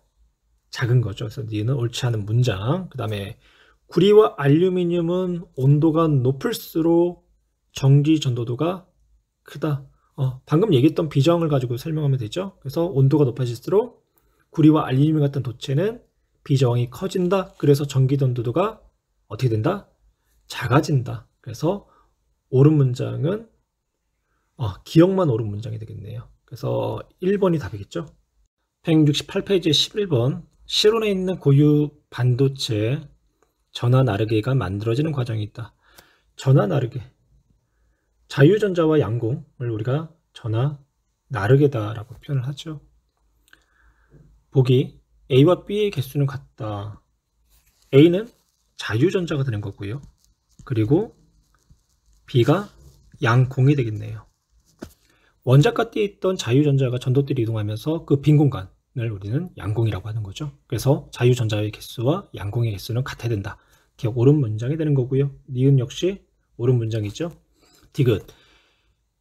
Speaker 2: 작은 거죠. 그래서 니는 옳지 않은 문장. 그 다음에 구리와 알루미늄은 온도가 높을수록 전기 전도도가 크다. 방금 얘기했던 비저항을 가지고 설명하면 되죠. 그래서 온도가 높아질수록 구리와 알루미늄 같은 도체는 비저항이 커진다. 그래서 전기 전도도가 어떻게 된다? 작아진다. 그래서 옳은 문장은 기억만 옳은 문장이 되겠네요. 그래서 1번이 답이겠죠. 168페이지 11번 실온에 있는 고유 반도체 전하 나르게가 만들어지는 과정이 있다. 전하 나르게 자유전자와 양공을 우리가 전하 나르게다라고 표현을 하죠. 보기 A와 B의 개수는 같다. A는 자유전자가 되는 거고요. 그리고 B가 양공이 되겠네요. 원자가 띠에 있던 자유전자가 전도띠로 이동하면서 그 빈 공간을 우리는 양공이라고 하는 거죠. 그래서 자유전자의 개수와 양공의 개수는 같아야 된다. 기억 옳은 문장이 되는 거고요. 니은 역시 옳은 문장이죠. 디귿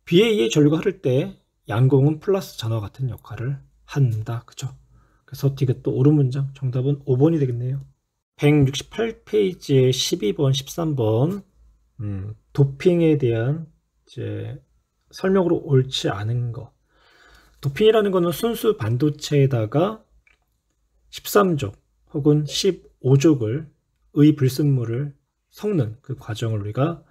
Speaker 2: B에 의해 전류가 흐를 때 양공은 플러스 전하와 같은 역할을 한다. 그죠? 그래서 디귿도 옳은 문장. 정답은 5번이 되겠네요. 168페이지에 12번, 13번 도핑에 대한 이제 설명으로 옳지 않은 거. 도핑이라는 거는 순수 반도체에다가 13족 혹은 15족을 의 불순물을 섞는 그 과정을 우리가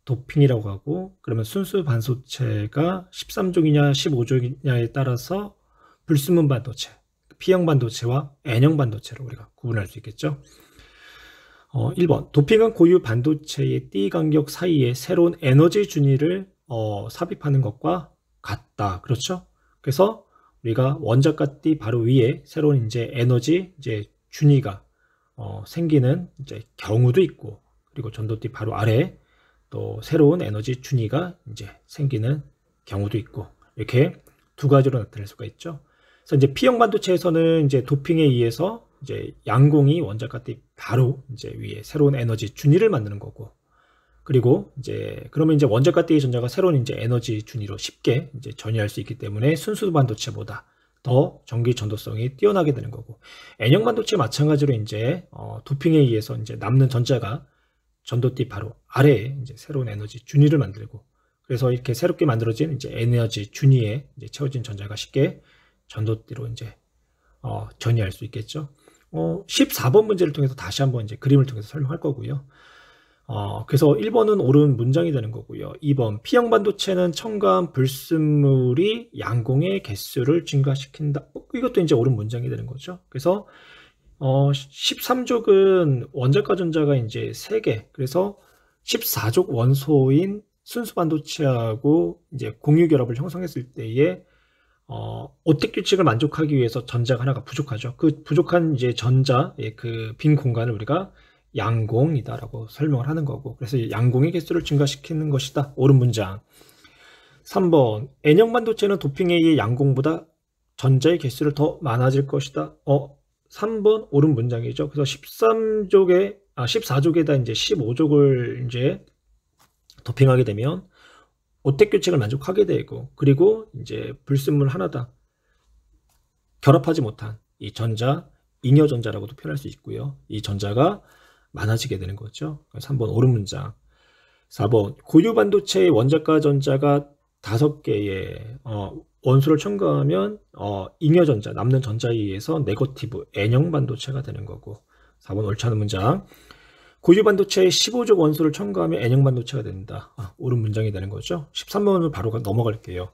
Speaker 2: 도핑이라고 하고, 그러면 순수 반도체가 13족이냐 15족이냐에 따라서 불순물 반도체, P형 반도체와 N형 반도체로 우리가 구분할 수 있겠죠. 1번 도핑은 고유 반도체의 띠 간격 사이에 새로운 에너지 준위를 삽입하는 것과 같다. 그렇죠? 그래서 우리가 원자가 띠 바로 위에 새로운 이제 에너지 이제 준위가 생기는 이제 경우도 있고, 그리고 전도띠 바로 아래 또 새로운 에너지 준위가 이제 생기는 경우도 있고, 이렇게 두 가지로 나타낼 수가 있죠. 그래서 이제 P형 반도체에서는 이제 도핑에 의해서 이제 양공이 원자가 띠 바로 이제 위에 새로운 에너지 준위를 만드는 거고, 그리고 이제 그러면 이제 원자가 띠의 전자가 새로운 이제 에너지 준위로 쉽게 이제 전이할 수 있기 때문에 순수 반도체보다 더 전기 전도성이 뛰어나게 되는 거고, N형 반도체 마찬가지로 이제 도핑에 의해서 이제 남는 전자가 전도띠 바로 아래에 이제 새로운 에너지 준위를 만들고, 그래서 이렇게 새롭게 만들어진 이제 에너지 준위에 이제 채워진 전자가 쉽게 전도띠로 이제 전이할 수 있겠죠. 14번 문제를 통해서 다시 한번 이제 그림을 통해서 설명할 거고요. 그래서 1번은 옳은 문장이 되는 거고요. 2번 P형 반도체는 첨가한 불순물이 양공의 개수를 증가시킨다. 이것도 이제 옳은 문장이 되는 거죠. 그래서 13족은 원자과 전자가 이제 3개. 그래서 14족 원소인 순수 반도체하고 이제 공유 결합을 형성했을 때에 오택 규칙을 만족하기 위해서 전자가 하나가 부족하죠. 그 부족한 이제 전자의 그 빈 공간을 우리가 양공이다라고 설명을 하는 거고, 그래서 양공의 개수를 증가시키는 것이다. 옳은 문장. 3번 N형 반도체는 도핑에 의해 양공보다 전자의 개수를 더 많아질 것이다. 3번 옳은 문장이죠. 그래서 14족에다 이제 15족을 이제 도핑하게 되면 오택 규칙을 만족하게 되고, 그리고 이제 불순물 하나다 결합하지 못한 이 전자, 잉여 전자라고도 표현할 수 있고요. 이 전자가 많아지게 되는 거죠. 3번 옳은 문장. 4번 고유 반도체의 원자과 전자가 5개의 원소를 첨가하면 잉여 전자, 남는 전자에 의해서 네거티브 N형 반도체가 되는 거고, 4번 옳지 않은 문장. 고유 반도체에 15족 원소를 첨가하면 N형 반도체가 된다. 옳은 문장이 되는 거죠. 13번을 바로 넘어갈게요.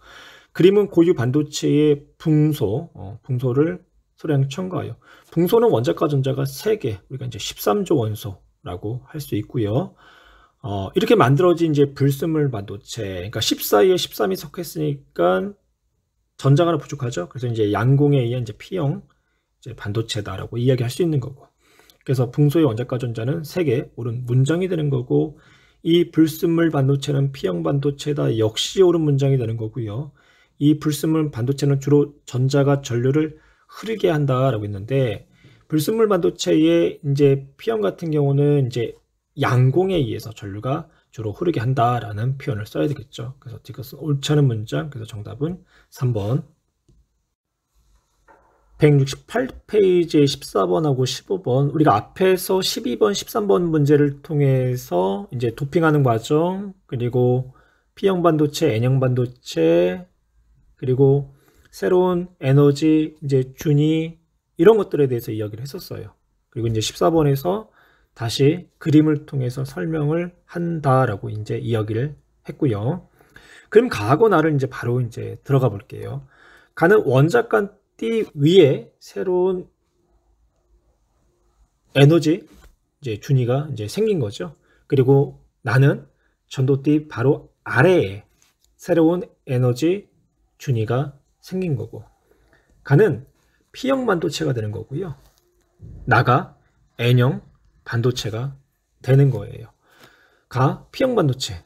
Speaker 2: 그림은 고유 반도체의 붕소를 소량 첨가하여. 붕소는 원자과 전자가 3개, 우리가 이제 13족 원소라고 할 수 있고요. 이렇게 만들어진 이제 불순물 반도체, 그러니까 14에 13이 섞였으니까 전자가 하나 부족하죠. 그래서 이제 양공에 의한 이제 P형 이제 반도체다라고 이야기할 수 있는 거고. 그래서 붕소의 원자과 전자는 3개, 옳은 문장이 되는 거고, 이 불순물 반도체는 P형 반도체다. 역시 옳은 문장이 되는 거고요. 이 불순물 반도체는 주로 전자가 전류를 흐르게 한다라고 했는데, 불순물 반도체의 이제 P형 같은 경우는 이제 양공에 의해서 전류가 주로 흐르게 한다라는 표현을 써야 되겠죠. 그래서 이것은 옳지 않은 문장. 그래서 정답은 3번. 168페이지의 14번하고 15번, 우리가 앞에서 12번, 13번 문제를 통해서 이제 도핑하는 과정, 그리고 P형 반도체, N형 반도체, 그리고 새로운 에너지, 이제 준위, 이런 것들에 대해서 이야기를 했었어요. 그리고 이제 14번에서 다시 그림을 통해서 설명을 한다라고 이제 이야기를 했고요. 그럼 가하고 나를 이제 바로 이제 들어가 볼게요. 가는 원자간 띠 위에 새로운 에너지 이제 준위가 이제 생긴 거죠. 그리고 나는 전도띠 바로 아래에 새로운 에너지 준위가 생긴 거고, 가는 P형 반도체가 되는 거고요. 나가 N형 반도체가 되는 거예요. 가 P형 반도체.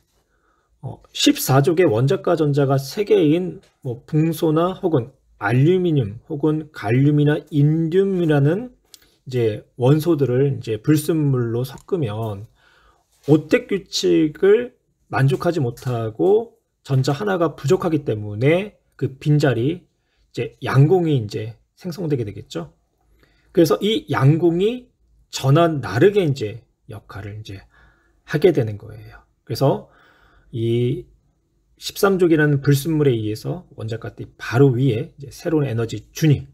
Speaker 2: 14족의 원자과 전자가 3개인 뭐 붕소나 혹은 알루미늄 혹은 갈륨이나 인듐이라는 이제 원소들을 이제 불순물로 섞으면 오택 규칙을 만족하지 못하고 전자 하나가 부족하기 때문에 그 빈자리 이제 양공이 이제 생성되게 되겠죠. 그래서 이 양공이 전원 나르게 이제 역할을 이제 하게 되는 거예요. 그래서 이 13족이라는 불순물에 의해서 원자과띠 바로 위에 이제 새로운 에너지 준위,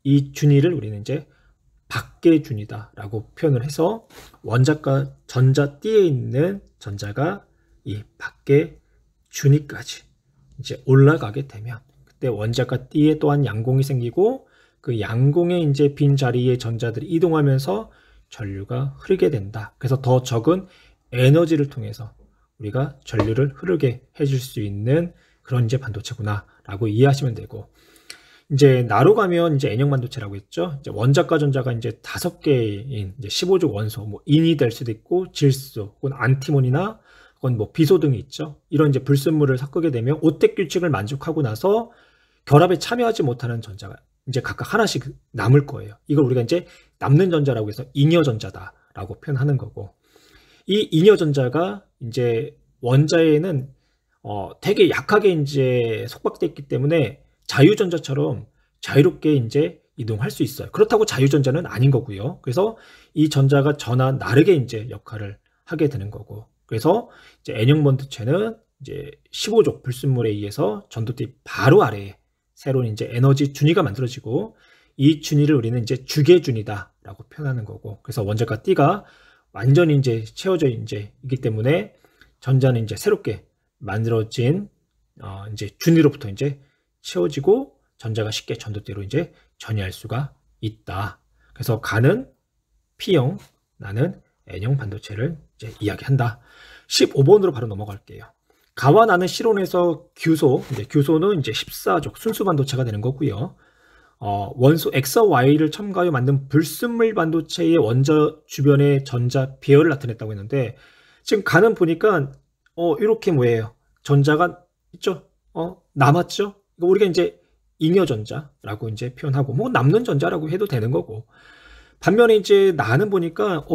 Speaker 2: 이 준위를 우리는 이제 밖의 준위다라고 표현을 해서 원자과 전자띠에 있는 전자가 이 밖의 준위까지 이제 올라가게 되면, 그때 원자과 띠에 또한 양공이 생기고 그 양공의 이제 빈 자리에 전자들이 이동하면서 전류가 흐르게 된다. 그래서 더 적은 에너지를 통해서 우리가 전류를 흐르게 해줄 수 있는 그런 이제 반도체구나 라고 이해하시면 되고, 이제 나로 가면 이제 N형 반도체라고 했죠. 이제 원자과 전자가 이제 5개인 이제 15족 원소, 뭐 인이 될 수도 있고 질소 혹은 안티몬이나 혹은 뭐 비소 등이 있죠. 이런 이제 불순물을 섞게 되면 오택 규칙을 만족하고 나서 결합에 참여하지 못하는 전자가 이제 각각 하나씩 남을 거예요. 이걸 우리가 이제 남는 전자라고 해서 잉여 전자다라고 표현하는 거고, 이 잉여 전자가 이제 원자에는 되게 약하게 이제 속박되어 있기 때문에 자유전자처럼 자유롭게 이제 이동할 수 있어요. 그렇다고 자유전자는 아닌 거고요. 그래서 이 전자가 전하 나르게 이제 역할을 하게 되는 거고, 그래서 이제 N형 반도체는 이제 15족 불순물에 의해서 전도띠 바로 아래에 새로운 이제 에너지 준위가 만들어지고, 이 준위를 우리는 이제 주계 준위다 라고 표현하는 거고, 그래서 원자과 D가 완전히 이제 채워져 이제 있기 때문에 전자는 이제 새롭게 만들어진 이제 준위로부터 이제 채워지고 전자가 쉽게 전도대로 이제 전이할 수가 있다. 그래서 가는 P형, 나는 N형 반도체를 이제 이야기한다. 15번으로 바로 넘어갈게요. 가와 나는 실온에서 규소, 이제 규소는 이제 14족 순수 반도체가 되는 거고요. 원소 X와 Y를 첨가하여 만든 불순물 반도체의 원자 주변의 전자 배열을 나타냈다고 했는데, 지금 가는 보니까 이렇게 뭐예요? 전자가 있죠? 남았죠? 이거 우리가 이제 잉여 전자라고 이제 표현하고, 뭐 남는 전자라고 해도 되는 거고. 반면에 이제 나는 보니까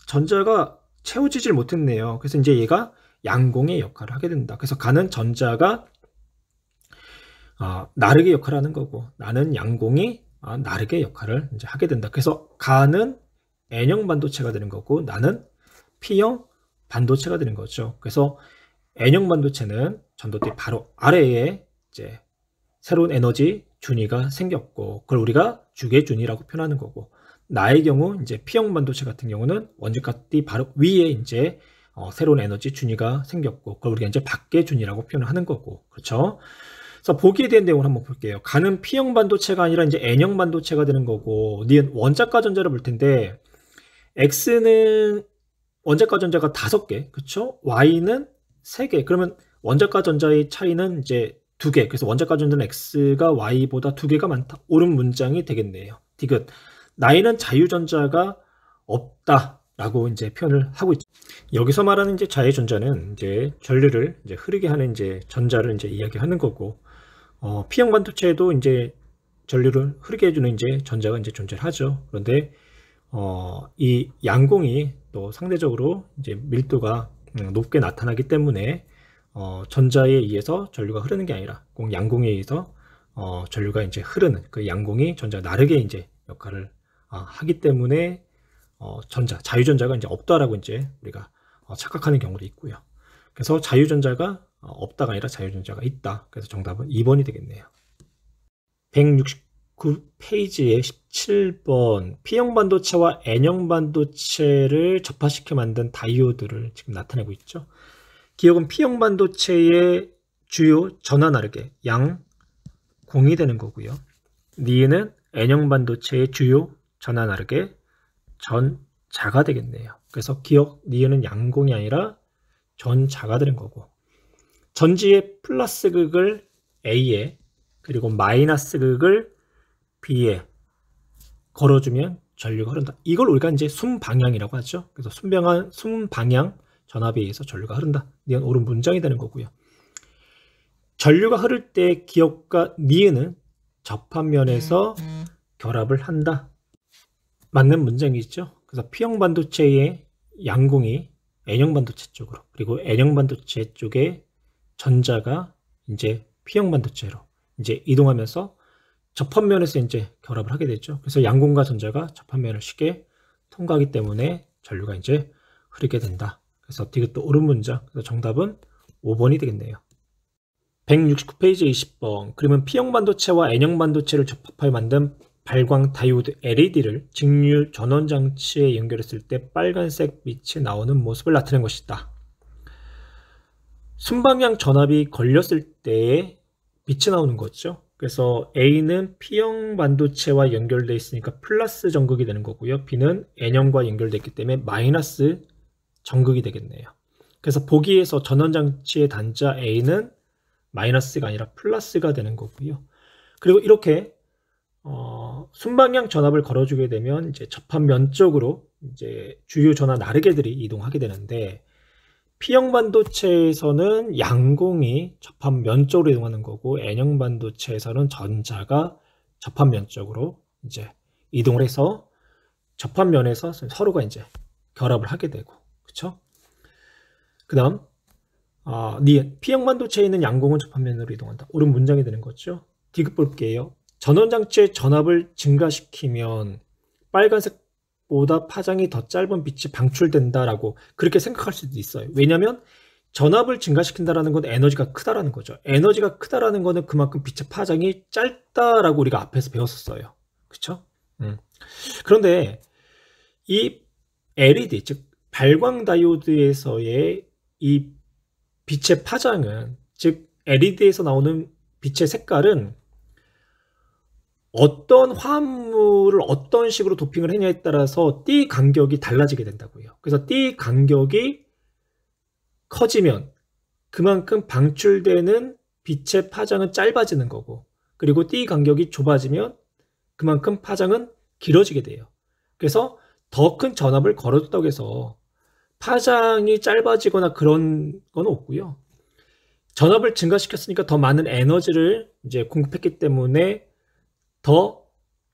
Speaker 2: 전자가 채워지질 못했네요. 그래서 이제 얘가 양공의 역할을 하게 된다. 그래서 가는 전자가 나르게 역할을 하는 거고, 나는 양공이 나르게 역할을 이제 하게 된다. 그래서 가는 N형 반도체가 되는 거고, 나는 P형 반도체가 되는 거죠. 그래서 N형 반도체는 전도대 바로 아래에 이제 새로운 에너지 준위가 생겼고, 그걸 우리가 주계 준위라고 표현하는 거고, 나의 경우 이제 P형 반도체 같은 경우는 원자과 D 바로 위에 이제 새로운 에너지 준위가 생겼고, 그걸 우리가 이제 밖의 준위라고 표현을 하는 거고, 그렇죠? 그래서 보기에 대한 내용을 한번 볼게요. 가는 P형 반도체가 아니라 이제 N형 반도체가 되는 거고, 니은 원자과 전자를 볼 텐데, X는 원자과 전자가 5개, 그렇죠? Y는 3개. 그러면 원자과 전자의 차이는 이제 2개. 그래서 원자과 전자는 X가 Y보다 2개가 많다. 옳은 문장이 되겠네요. 디귿. 나에는 자유전자가 없다라고 이제 표현을 하고 있죠. 여기서 말하는 이제 자유전자는 이제 전류를 이제 흐르게 하는 이제 전자를 이제 이야기하는 거고, P형 반도체에도 이제 전류를 흐르게 해주는 이제 전자가 이제 존재를 하죠. 그런데 이 양공이 또 상대적으로 이제 밀도가 높게 나타나기 때문에 전자에 의해서 전류가 흐르는 게 아니라 꼭 양공에 의해서 전류가 이제 흐르는, 그 양공이 전자 나르게 이제 역할을 하기 때문에 자유전자가 이제 없다라고 이제 우리가 착각하는 경우도 있고요. 그래서 자유전자가 없다가 아니라 자유전자가 있다. 그래서 정답은 2번이 되겠네요. 169페이지에 17번 P형 반도체와 N형 반도체를 접합시켜 만든 다이오드를 지금 나타내고 있죠. 기억은 P형 반도체의 주요 전하 나르게 양공이 되는 거고요. 니은은 N형 반도체의 주요 전하 나르게 전자가 되겠네요. 그래서 기억, 니은은 양공이 아니라 전자가 되는 거고, 전지의 플러스 극을 A에 그리고 마이너스 극을 B에 걸어주면 전류가 흐른다. 이걸 우리가 이제 순방향이라고 하죠. 그래서 순방향 전압에 의해서 전류가 흐른다. 니은 옳은 문장이 되는 거고요. 전류가 흐를 때 기억과 니은은 접합면에서 결합을 한다. 맞는 문장이죠. 그래서 P형 반도체의 양공이 N형 반도체 쪽으로, 그리고 N형 반도체 쪽에 전자가 이제 P형 반도체로 이제 이동하면서 접합면에서 이제 결합을 하게 되죠. 그래서 양공과 전자가 접합면을 쉽게 통과하기 때문에 전류가 이제 흐르게 된다. 그래서 디귿도 옳은 문장. 그래서 정답은 5번이 되겠네요. 169페이지 20번. 그러면 P형 반도체와 N형 반도체를 접합하여 만든 발광 다이오드 LED를 직류 전원 장치에 연결했을 때 빨간색 빛이 나오는 모습을 나타낸 것이다. 순방향 전압이 걸렸을 때에 빛이 나오는 거죠. 그래서 A는 P형 반도체와 연결되어 있으니까 플러스 전극이 되는 거고요. B는 N형과 연결됐기 때문에 마이너스 전극이 되겠네요. 그래서 보기에서 전원 장치의 단자 A는 마이너스가 아니라 플러스가 되는 거고요. 그리고 이렇게 순방향 전압을 걸어주게 되면 이제 접합면 쪽으로 이제 주요 전하 나르게들이 이동하게 되는데, P형 반도체에서는 양공이 접합면 쪽으로 이동하는 거고, N형 반도체에서는 전자가 접합면 쪽으로 이제 이동을 해서 접합면에서 서로가 이제 결합을 하게 되고, 그렇죠? 그다음 니은 P형 반도체에 있는 양공은 접합면으로 이동한다. 옳은 문장이 되는 거죠. 디귿 볼게요. 전원장치의 전압을 증가시키면 빨간색보다 파장이 더 짧은 빛이 방출된다라고 그렇게 생각할 수도 있어요. 왜냐하면 전압을 증가시킨다라는 건 에너지가 크다라는 거죠. 에너지가 크다라는 거는 그만큼 빛의 파장이 짧다라고 우리가 앞에서 배웠었어요. 그렇죠? 그런데 이 LED, 즉 발광 다이오드에서의 이 빛의 파장은, 즉 LED에서 나오는 빛의 색깔은 어떤 화합물을 어떤 식으로 도핑을 했냐에 따라서 띠 간격이 달라지게 된다고요. 그래서 띠 간격이 커지면 그만큼 방출되는 빛의 파장은 짧아지는 거고, 그리고 띠 간격이 좁아지면 그만큼 파장은 길어지게 돼요. 그래서 더 큰 전압을 걸어줬다고 해서 파장이 짧아지거나 그런 건 없고요. 전압을 증가시켰으니까 더 많은 에너지를 이제 공급했기 때문에 더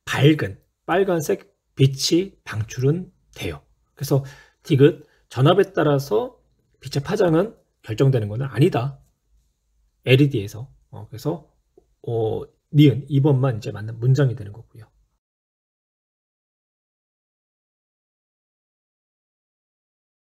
Speaker 2: 밝은 빨간색 빛이 방출은 돼요. 그래서 디귿, 전압에 따라서 빛의 파장은 결정되는 것은 아니다. LED에서. 그래서 니은 2번만 이제 맞는 문장이 되는 거고요.